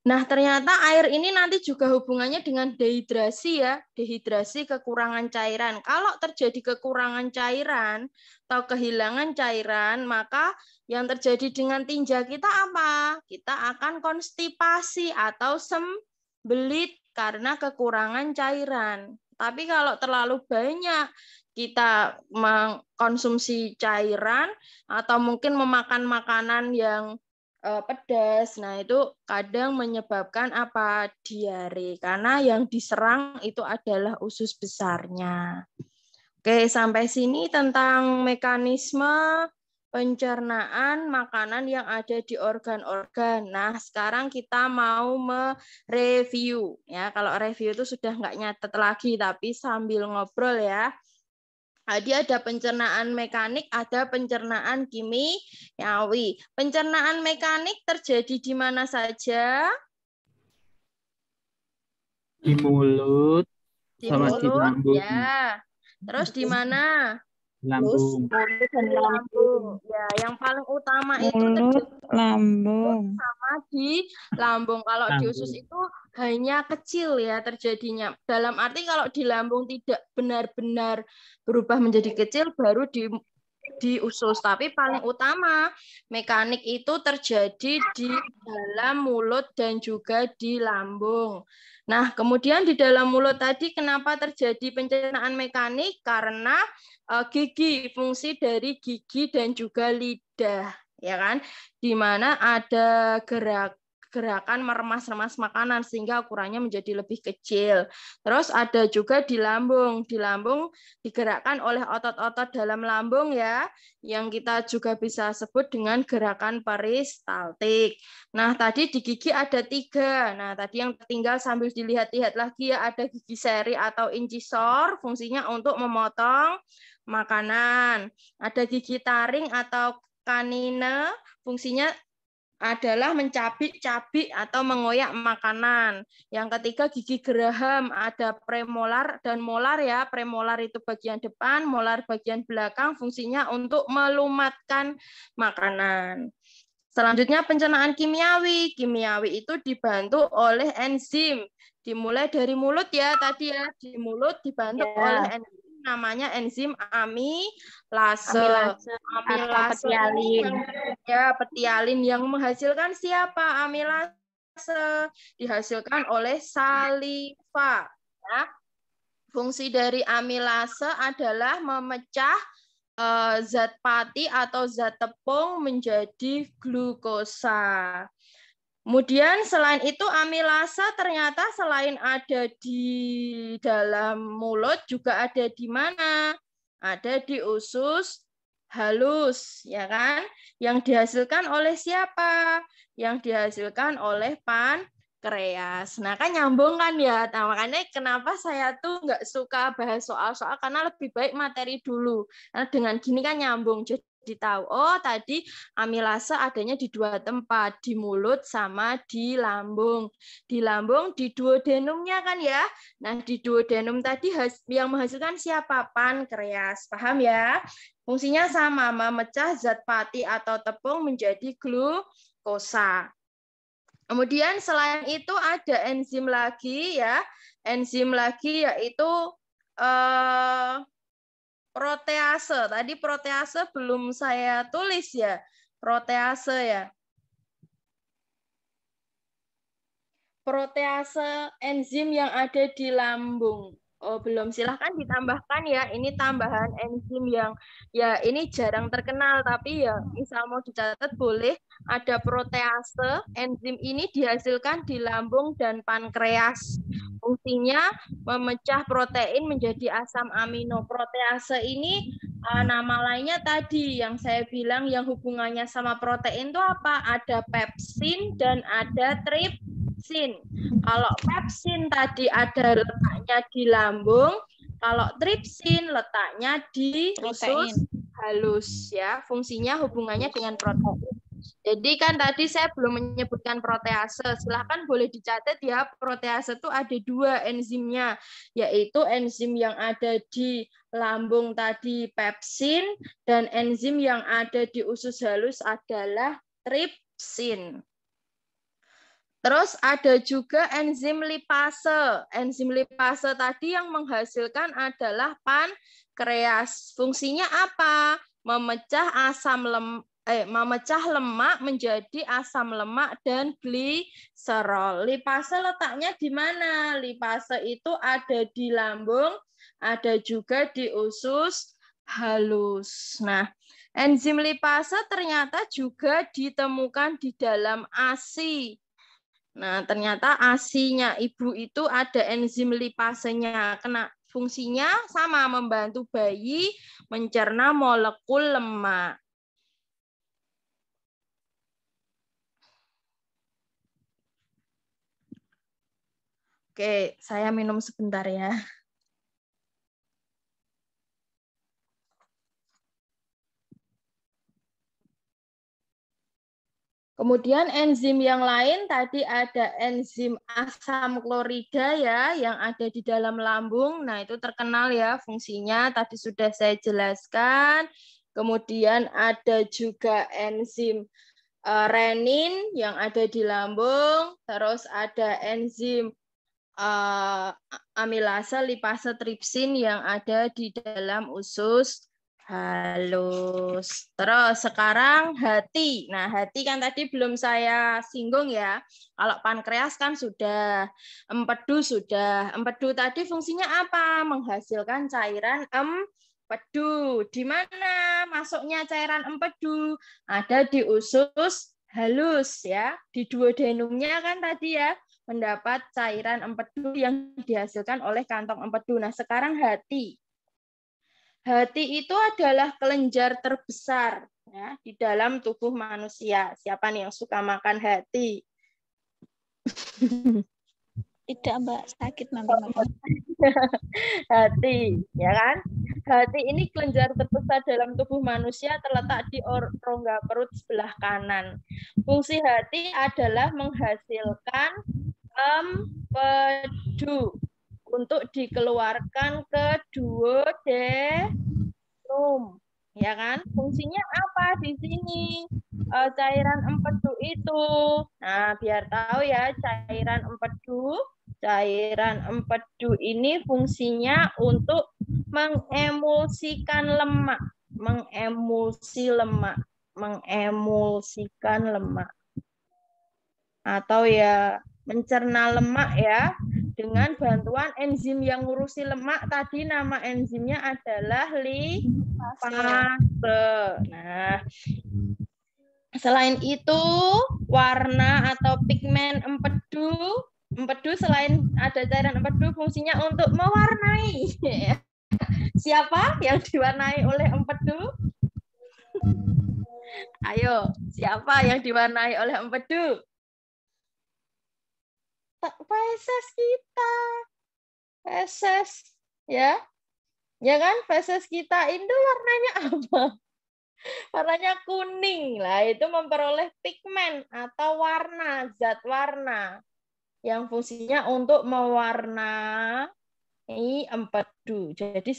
Nah, ternyata air ini nanti juga hubungannya dengan dehidrasi ya, dehidrasi kekurangan cairan. Kalau terjadi kekurangan cairan atau kehilangan cairan, maka yang terjadi dengan tinja kita apa? Kita akan konstipasi atau sembelit karena kekurangan cairan. Tapi kalau terlalu banyak kita mengkonsumsi cairan atau mungkin memakan makanan yang pedas. Nah, itu kadang menyebabkan diare karena yang diserang itu adalah usus besarnya. Oke, sampai sini tentang mekanisme pencernaan makanan yang ada di organ-organ. Nah, sekarang kita mau mereview ya. Kalau review itu sudah nggak nyatet lagi tapi sambil ngobrol ya. Jadi ada pencernaan mekanik, ada pencernaan kimiawi. Pencernaan mekanik terjadi di mana saja? Di mulut, Di sama di mulut, lambung. ya. Terus di mana? Lambung. Mulut dan lambung. Ya, yang paling utama itu Mulut, terjadi lambung. sama di lambung. Kalau di usus itu hanya kecil ya terjadinya. Dalam arti kalau di lambung tidak benar-benar berubah menjadi kecil, baru di usus. Tapi paling utama mekanik itu terjadi di dalam mulut dan juga di lambung. Nah, kemudian di dalam mulut tadi kenapa terjadi pencernaan mekanik? Karena gigi, fungsi dari gigi dan juga lidah, ya kan? Di mana ada gerakan meremas-remas makanan sehingga ukurannya menjadi lebih kecil. Terus ada juga di lambung. Di lambung digerakkan oleh otot-otot dalam lambung ya, yang kita juga bisa sebut dengan gerakan peristaltik. Nah, tadi di gigi ada 3. Nah, tadi yang tertinggal sambil dilihat-lihat lagi ya, ada gigi seri atau incisor, fungsinya untuk memotong makanan. Ada gigi taring atau kanine, fungsinya adalah mencabik-cabik atau mengoyak makanan. Yang ketiga gigi geraham, ada premolar dan molar ya. Premolar itu bagian depan, molar bagian belakang, fungsinya untuk melumatkan makanan. Selanjutnya pencernaan kimiawi. Kimiawi itu dibantu oleh enzim. Dimulai dari mulut ya tadi ya, di mulut dibantu oleh enzim namanya enzim amilase. Amilase ya, petialin yang menghasilkan siapa? Amilase dihasilkan oleh saliva. Ya. Fungsi dari amilase adalah memecah zat pati atau zat tepung menjadi glukosa. Kemudian selain itu amilase ternyata selain ada di dalam mulut juga ada di mana? Ada di usus halus, ya kan? Yang dihasilkan oleh siapa? Yang dihasilkan oleh pankreas. Nah, kan nyambung kan ya. Nah, makanya kenapa saya tuh nggak suka bahas soal-soal karena lebih baik materi dulu. Karena dengan gini kan nyambung. Jadi tahu, oh tadi amilase adanya di 2 tempat, di mulut sama di lambung. Di lambung di duodenumnya kan ya. Nah, di duodenum tadi yang menghasilkan siapa? Pankreas. Paham ya? Fungsinya sama, memecah zat pati atau tepung menjadi glukosa. Kemudian selain itu ada enzim lagi ya. Enzim lagi yaitu protease. Tadi protease belum saya tulis ya. Protease ya. protease enzim yang ada di lambung. Oh, belum. Silahkan ditambahkan ya. Ini tambahan enzim yang ya ini jarang terkenal, tapi ya misal mau dicatat boleh. Ada protease. Enzim ini dihasilkan di lambung dan pankreas. Fungsinya memecah protein menjadi asam amino. Protease ini nama lainnya tadi yang saya bilang yang hubungannya sama protein itu apa? Ada pepsin dan ada tripsin. Kalau pepsin tadi ada letaknya di lambung, kalau tripsin letaknya di usus halus ya. Fungsinya hubungannya dengan protein. Jadi kan tadi saya belum menyebutkan protease. Silahkan boleh dicatat ya, protease itu ada 2 enzimnya, yaitu enzim yang ada di lambung tadi pepsin, dan enzim yang ada di usus halus adalah tripsin. Terus ada juga enzim lipase. Enzim lipase tadi yang menghasilkan adalah pankreas. Fungsinya apa? Memecah lemak menjadi asam lemak dan gliserol. Lipase letaknya di mana? Lipase itu ada di lambung, ada juga di usus halus. Nah, enzim lipase ternyata juga ditemukan di dalam ASI. Nah, ternyata ASI-nya ibu itu ada enzim lipasenya. Fungsinya sama, membantu bayi mencerna molekul lemak. Oke, saya minum sebentar ya. Kemudian enzim yang lain tadi ada enzim asam klorida ya yang ada di dalam lambung. Nah, itu terkenal ya fungsinya tadi sudah saya jelaskan. Kemudian ada juga enzim renin yang ada di lambung, terus ada enzim amilase lipase tripsin yang ada di dalam usus halus. Terus sekarang hati. Nah, hati kan tadi belum saya singgung ya. Kalau pankreas kan sudah, empedu sudah. Empedu tadi fungsinya apa? Menghasilkan cairan empedu. Di mana masuknya cairan empedu? Ada di usus halus ya. Di duodenumnya kan tadi ya, mendapat cairan empedu yang dihasilkan oleh kantong empedu. Nah, sekarang hati. Hati itu adalah kelenjar terbesar ya, di dalam tubuh manusia. Siapa nih yang suka makan hati? Tidak, Mbak, sakit nanti makan. Hati, ya kan? Hati ini kelenjar terbesar dalam tubuh manusia, terletak di rongga perut sebelah kanan. Fungsi hati adalah menghasilkan empedu untuk dikeluarkan ke duodenum, ya kan? Fungsinya apa di sini? Cairan empedu itu. Nah, biar tahu ya, cairan empedu ini fungsinya untuk mengemulsikan lemak, mengemulsikan lemak. Atau ya mencerna lemak ya, dengan bantuan enzim yang ngurusi lemak tadi, nama enzimnya adalah lipase. Nah, selain itu warna atau pigmen empedu selain ada cairan empedu fungsinya untuk mewarnai. Siapa yang diwarnai oleh empedu? Ayo, siapa yang diwarnai oleh empedu? Feses kita, feses ya kan, feses kita itu warnanya apa? Warnanya kuning lah, itu memperoleh pigmen atau warna, zat warna yang fungsinya untuk mewarnai empedu. Jadi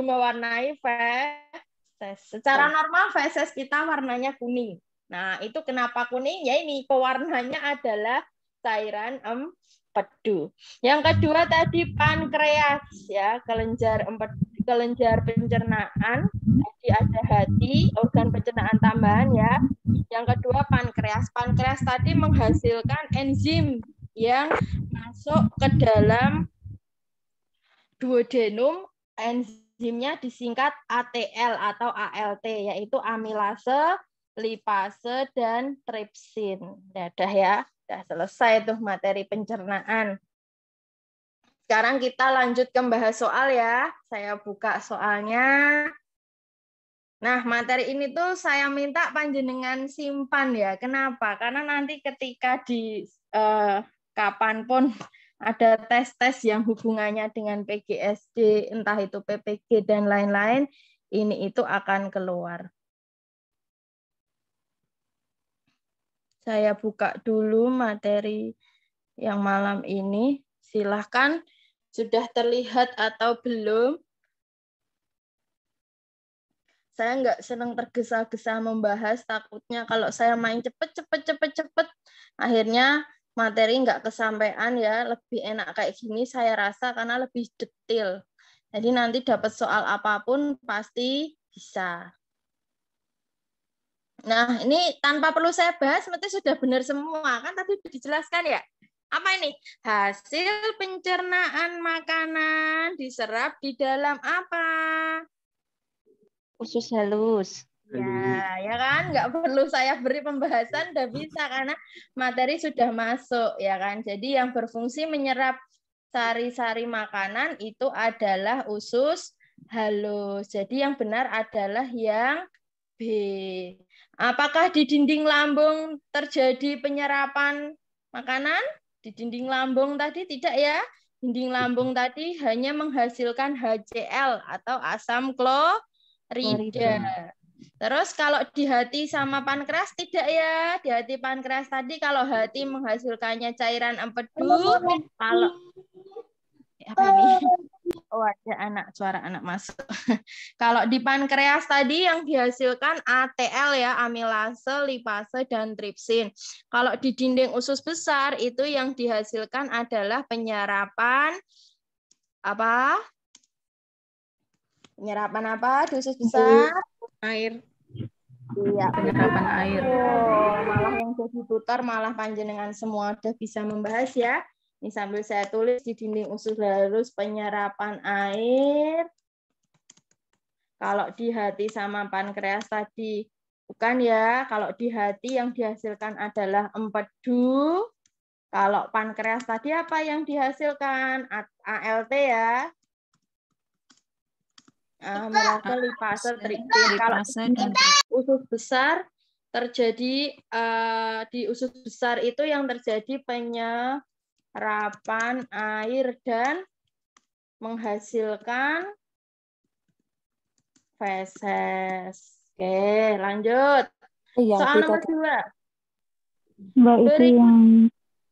mewarnai feses. Secara normal feses kita warnanya kuning. Nah, itu kenapa kuning? Ya ini pewarnanya adalah cairan empedu. Yang kedua tadi pankreas ya, kelenjar empedu, kelenjar pencernaan, tadi ada hati, organ pencernaan tambahan ya. Yang kedua pankreas. Pankreas tadi menghasilkan enzim yang masuk ke dalam duodenum. Enzimnya disingkat ATL atau ALT, yaitu amilase, lipase, dan tripsin. Udah ya, udah selesai tuh materi pencernaan. Sekarang kita lanjut ke bahas soal ya. Saya buka soalnya. Nah, materi ini tuh saya minta panjenengan simpan ya. Kenapa? Karena nanti ketika di kapanpun ada tes-tes yang hubungannya dengan PGSD, entah itu PPG dan lain-lain, ini itu akan keluar. Saya buka dulu materi yang malam ini. Silahkan, sudah terlihat atau belum? Saya nggak senang tergesa-gesa membahas, takutnya kalau saya main cepet, akhirnya materi nggak kesampaian ya. Lebih enak kayak gini saya rasa karena lebih detail. Jadi nanti dapat soal apapun pasti bisa. Nah, ini tanpa perlu saya bahas, berarti sudah benar semua. Kan tadi sudah dijelaskan ya. Apa ini? Hasil pencernaan makanan diserap di dalam apa? Usus halus. Ya kan? Nggak perlu saya beri pembahasan, udah bisa karena materi sudah masuk, ya kan? Jadi yang berfungsi menyerap sari-sari makanan itu adalah usus halus. Jadi yang benar adalah yang B. Apakah di dinding lambung terjadi penyerapan makanan? Di dinding lambung tadi tidak ya. Dinding lambung tadi hanya menghasilkan HCl atau asam klorida. Terus kalau di hati sama pankreas tidak ya. Di hati pankreas tadi kalau hati menghasilkannya cairan empedu, kalau apa ini? Oh, ada suara anak masuk. Kalau di pankreas tadi yang dihasilkan ATL ya, amilase, lipase, dan tripsin. Kalau di dinding usus besar itu yang dihasilkan adalah penyerapan apa? Penyerapan apa di usus besar? Air. Iya, Penyerapan air. oh, malah yang jadi tutor malah panjenengan semua udah bisa membahas ya. Ini sambil saya tulis di dinding usus halus penyerapan air. Kalau di hati sama pankreas tadi bukan ya. Kalau di hati yang dihasilkan adalah empedu. Kalau pankreas tadi apa yang dihasilkan? ALT ya. Amilase, lipase, tripsin. Kalau di usus besar terjadi di usus besar itu yang terjadi penyerapan air dan menghasilkan feses. Oke, lanjut. Soal nomor 2. Mbak, itu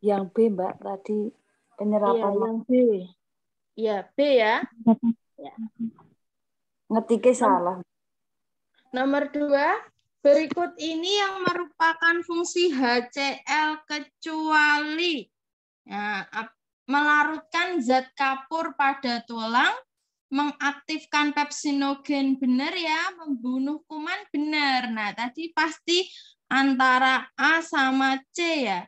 yang B, Mbak, tadi penyerapan. Iya, yang B. Iya, B ya. Ya. Ngetiknya salah. Nomor 2, berikut ini yang merupakan fungsi HCl kecuali melarutkan zat kapur pada tulang, mengaktifkan pepsinogen benar ya, membunuh kuman benar. Nah, tadi pasti antara A sama C ya.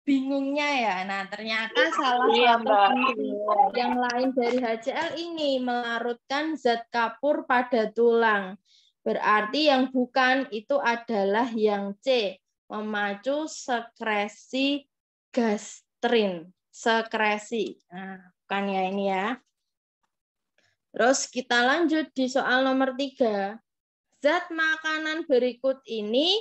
Bingungnya ya. Nah, ternyata salah satu yang lain dari HCl ini melarutkan zat kapur pada tulang. Berarti yang bukan itu adalah yang C, memacu sekresi gastrin. Sekresi. Nah, bukan ya ini ya. Terus kita lanjut di soal nomor 3. Zat makanan berikut ini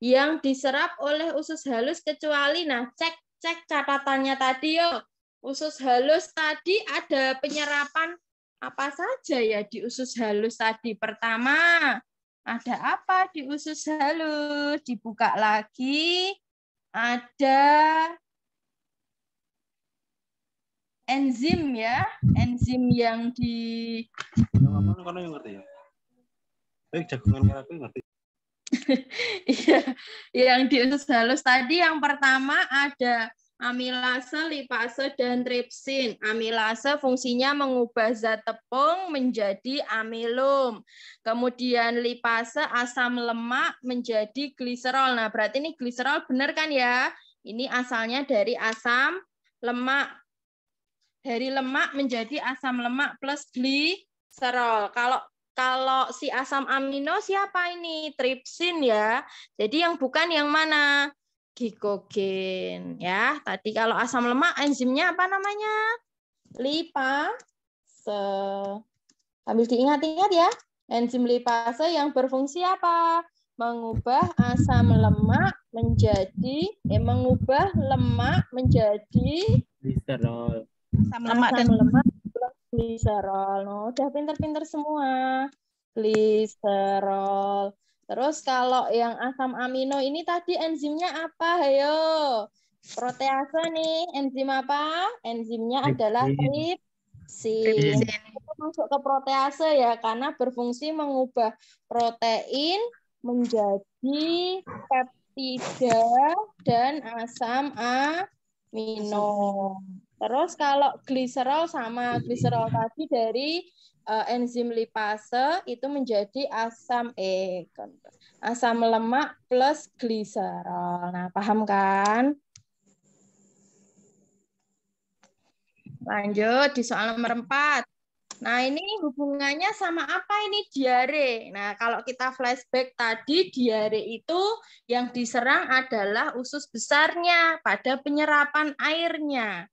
yang diserap oleh usus halus kecuali, nah cek catatannya tadi yuk. Usus halus tadi ada penyerapan apa saja ya di usus halus tadi? Pertama, ada apa di usus halus? Dibuka lagi, ada enzim ya, enzim yang di Iya, yang di usus halus tadi yang pertama ada Amilase, lipase, dan tripsin. Amilase fungsinya mengubah zat tepung menjadi amilum. Kemudian lipase asam lemak menjadi gliserol. Nah, berarti ini gliserol benar kan ya? Ini asalnya dari asam lemak. Dari lemak menjadi asam lemak plus gliserol. Kalau si asam amino siapa ini? Tripsin ya. Jadi yang bukan yang mana? Glikogen ya. Tadi kalau asam lemak enzimnya apa namanya? Lipase. Sambil diingat-ingat ya. Enzim lipase yang berfungsi apa? Mengubah asam lemak menjadi mengubah lemak menjadi Gliserol. Asam lemak dan lemak gliserol. Oh, udah pinter-pinter semua. Gliserol. Terus kalau yang asam amino ini tadi enzimnya apa? Ayo. Protease nih. Enzim apa? Enzimnya adalah tripsin. Itu masuk ke protease ya, karena berfungsi mengubah protein menjadi peptida dan asam amino. Terus kalau gliserol sama gliserol tadi dari enzim lipase itu menjadi asam lemak plus gliserol. Nah, paham kan? Lanjut di soal nomor 4. Nah, ini hubungannya sama apa ini diare? Nah, kalau kita flashback tadi, diare itu yang diserang adalah usus besarnya pada penyerapan airnya.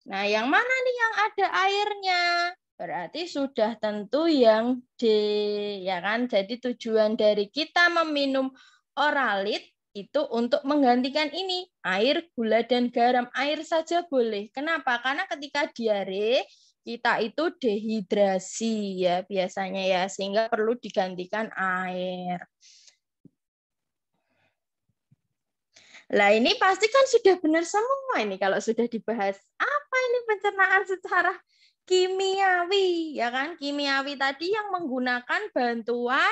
Nah, yang mana nih yang ada airnya? Berarti sudah tentu yang D, ya kan? Jadi tujuan dari kita meminum oralit itu untuk menggantikan ini, air, gula, dan garam. Air saja boleh. Kenapa? Karena ketika diare, kita itu dehidrasi ya biasanya ya, sehingga perlu digantikan air. Lah ini pasti kan sudah benar semua ini kalau sudah dibahas. Apa ini pencernaan secara kimiawi, ya kan? Kimiawi tadi yang menggunakan bantuan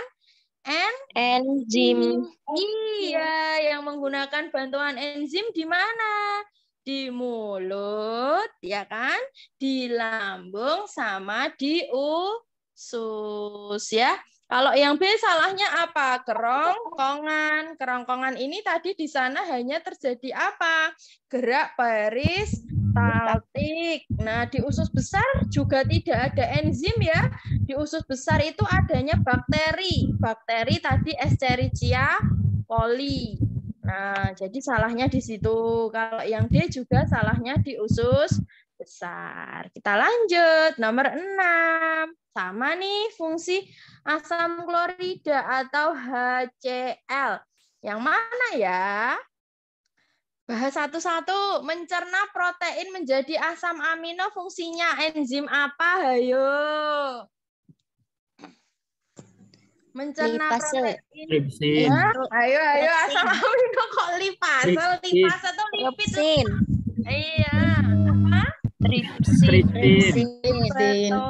enzim. Iya, yang menggunakan bantuan enzim di mana? Di mulut, ya kan? Di lambung sama di usus ya. Kalau yang B salahnya apa? Kerongkongan. Kerongkongan ini tadi di sana hanya terjadi apa? Gerak peristaltik. Nah, di usus besar juga tidak ada enzim ya. Di usus besar itu adanya bakteri. Bakteri tadi Escherichia coli. Nah, jadi salahnya di situ. Kalau yang D juga salahnya di usus besar. Kita lanjut. Nomor 6. Sama nih fungsi asam klorida atau HCl. Yang mana ya? Bahas satu-satu. Mencerna protein menjadi asam amino fungsinya enzim apa? Ayo. Mencerna protein. Tripsin. Ya, ayo asam amino kok lipase? Lipase tuh lipid. Iya. Apa? Tripsin. Betul.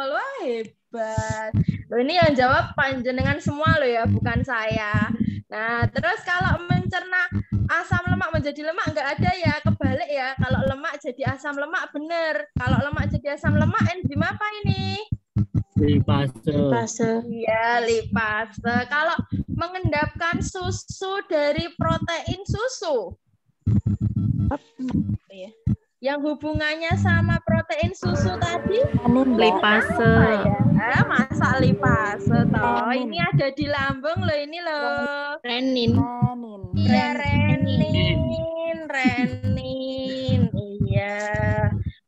Wah, hebat. Loh, ini yang jawab panjenengan semua loh ya, bukan saya. Nah, terus kalau mencerna asam lemak menjadi lemak nggak ada ya, kebalik ya. Kalau lemak jadi asam lemak benar. Kalau lemak jadi asam lemak enzim apa ini? Lipase. Iya, lipase. Kalau mengendapkan susu dari protein susu. Yang hubungannya sama protein susu tadi? Lipase. Ya, masa lipase toh. Ini ada di lambung loh, ini loh. renin. Iya, renin. Iya.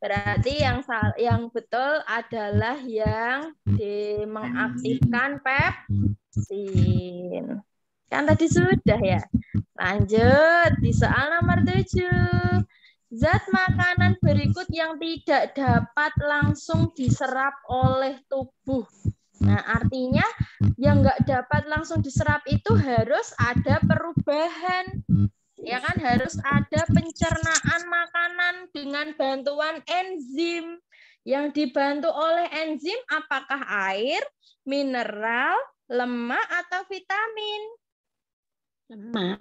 Berarti yang betul adalah yang mengaktifkan pepsin. Kan tadi sudah ya. Lanjut di soal nomor 7. Zat makanan berikut yang tidak dapat langsung diserap oleh tubuh. Nah, artinya yang nggak dapat langsung diserap itu harus ada perubahan. Ya kan, harus ada pencernaan makanan dengan bantuan enzim. Yang dibantu oleh enzim apakah air, mineral, lemak, atau vitamin? Lemak.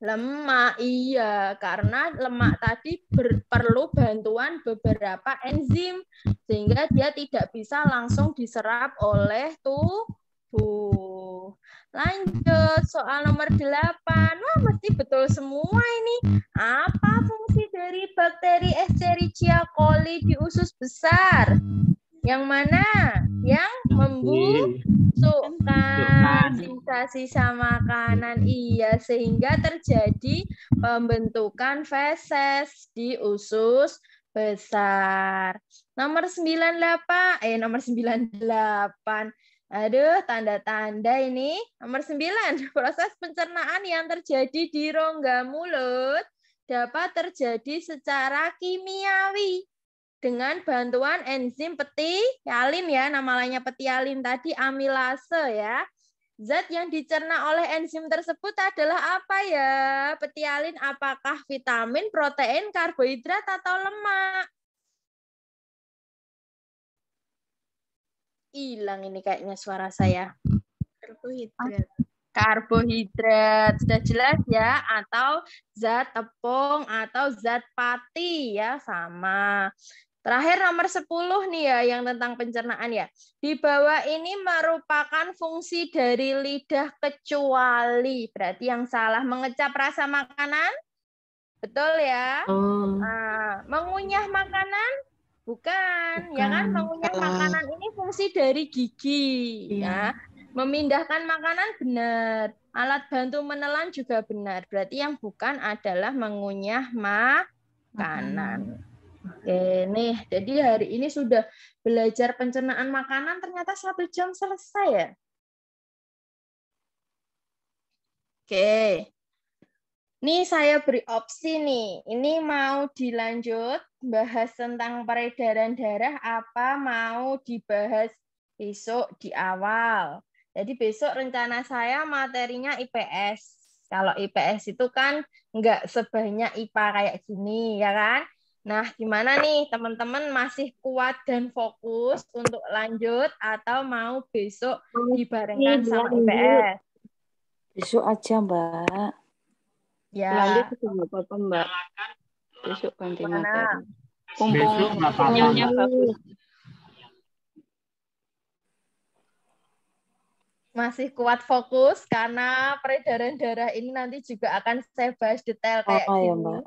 Lemak, iya, karena lemak tadi perlu bantuan beberapa enzim sehingga dia tidak bisa langsung diserap oleh tubuh. Lanjut, soal nomor 8. Wah, mesti betul semua ini. Apa fungsi dari bakteri Escherichia coli di usus besar? Yang mana? Yang membusukkan sisa-sisa makanan. Iya, sehingga terjadi pembentukan feses di usus besar. Nomor 98. Nomor 98. Aduh, tanda-tanda ini. Nomor 9. Proses pencernaan yang terjadi di rongga mulut dapat terjadi secara kimiawi dengan bantuan enzim petialin ya, nama lainnya petialin tadi amilase ya. Zat yang dicerna oleh enzim tersebut adalah apa ya? Petialin apakah vitamin, protein, karbohidrat atau lemak? Hilang ini kayaknya suara saya. Karbohidrat. Karbohidrat, sudah jelas ya, atau zat tepung atau zat pati ya, sama. Terakhir nomor 10 nih ya, yang tentang pencernaan ya. Di bawah ini merupakan fungsi dari lidah kecuali. Berarti yang salah mengecap rasa makanan? Betul ya? Mengunyah makanan? Bukan, ya kan? Mengunyah makanan ini fungsi dari gigi. Ya. Memindahkan makanan benar. Alat bantu menelan juga benar. Berarti yang bukan adalah mengunyah makanan. Oke, nih, jadi hari ini sudah belajar pencernaan makanan, ternyata 1 jam selesai ya. Oke, nih saya beri opsi nih, ini mau dilanjut bahas tentang peredaran darah, apa mau dibahas besok di awal. Jadi besok rencana saya materinya IPS. Kalau IPS itu kan nggak sebanyak IPA kayak gini, ya kan? Nah, gimana nih teman-teman, masih kuat dan fokus untuk lanjut atau mau besok dibarengkan sama IPS? Besok aja, Mbak. Ya. Lanjut itu nggak apa-apa, Mbak. Besok ganti materi. Besok nggak apa-apa, Mbak. Bagus. Masih kuat fokus karena peredaran darah ini nanti juga akan saya bahas detail kayak gini. Ya, Mbak.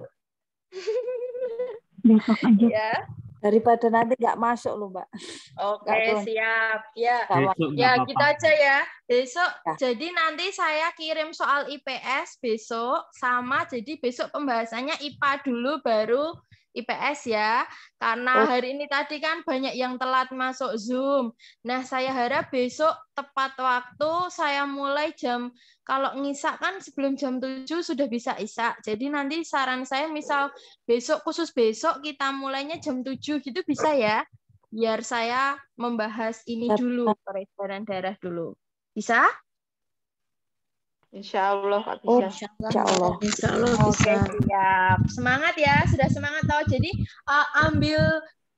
Besok aja. Ya. Daripada nanti nggak masuk loh, Mbak. Oke, siap. Ya, Besok nggak ya apa-apa. kita aja ya. Besok, Ya. jadi nanti saya kirim soal IPS besok, sama jadi besok pembahasannya IPA dulu, baru IPS ya. Karena hari ini tadi kan banyak yang telat masuk Zoom. Nah, saya harap besok tepat waktu saya mulai kalau ngisak kan sebelum jam 7 sudah bisa isak. Jadi nanti saran saya misal besok, khusus besok kita mulainya jam 7 gitu bisa ya? Biar saya membahas ini dulu, peredaran darah dulu. Bisa? Insya Allah, Kak, bisa. Insya Allah. Insya Allah Oke, bisa. siap. Semangat ya, sudah semangat tahu. Jadi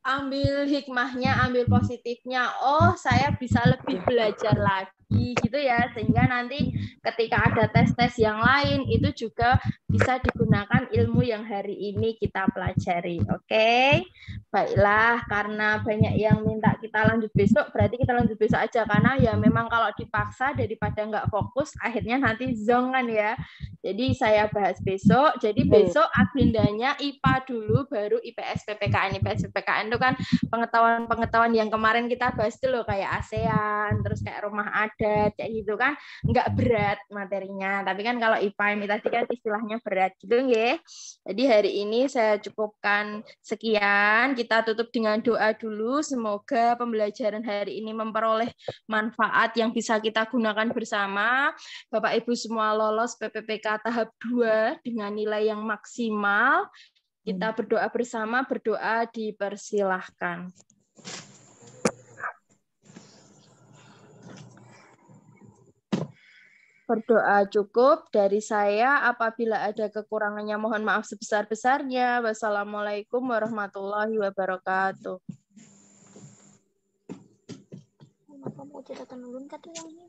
ambil hikmahnya, ambil positifnya. Oh, saya bisa lebih belajar lagi gitu ya, sehingga nanti ketika ada tes-tes yang lain itu juga bisa digunakan ilmu yang hari ini kita pelajari. Oke. Baiklah, karena banyak yang minta kita lanjut besok, berarti kita lanjut besok aja, karena ya memang kalau dipaksa daripada nggak fokus akhirnya nanti zong kan ya. Jadi saya bahas besok. Jadi besok agendanya IPA dulu, baru IPS PPKN. IPS PPKN itu kan pengetahuan-pengetahuan yang kemarin kita bahas itu loh, kayak ASEAN, terus kayak rumah adat, kayak gitu kan, nggak berat materinya. Tapi kan kalau IPA ini tadi kan istilahnya berat gitu ya. Jadi hari ini saya cukupkan sekian. Kita tutup dengan doa dulu. Semoga pembelajaran hari ini memperoleh manfaat yang bisa kita gunakan bersama. Bapak Ibu semua lolos PPPK tahap 2 dengan nilai yang maksimal. Kita berdoa bersama, berdoa dipersilahkan. Berdoa cukup dari saya. Apabila ada kekurangannya mohon maaf sebesar-besarnya. Wassalamualaikum warahmatullahi wabarakatuh. Kenapa mau cerita nulun kata yang ini,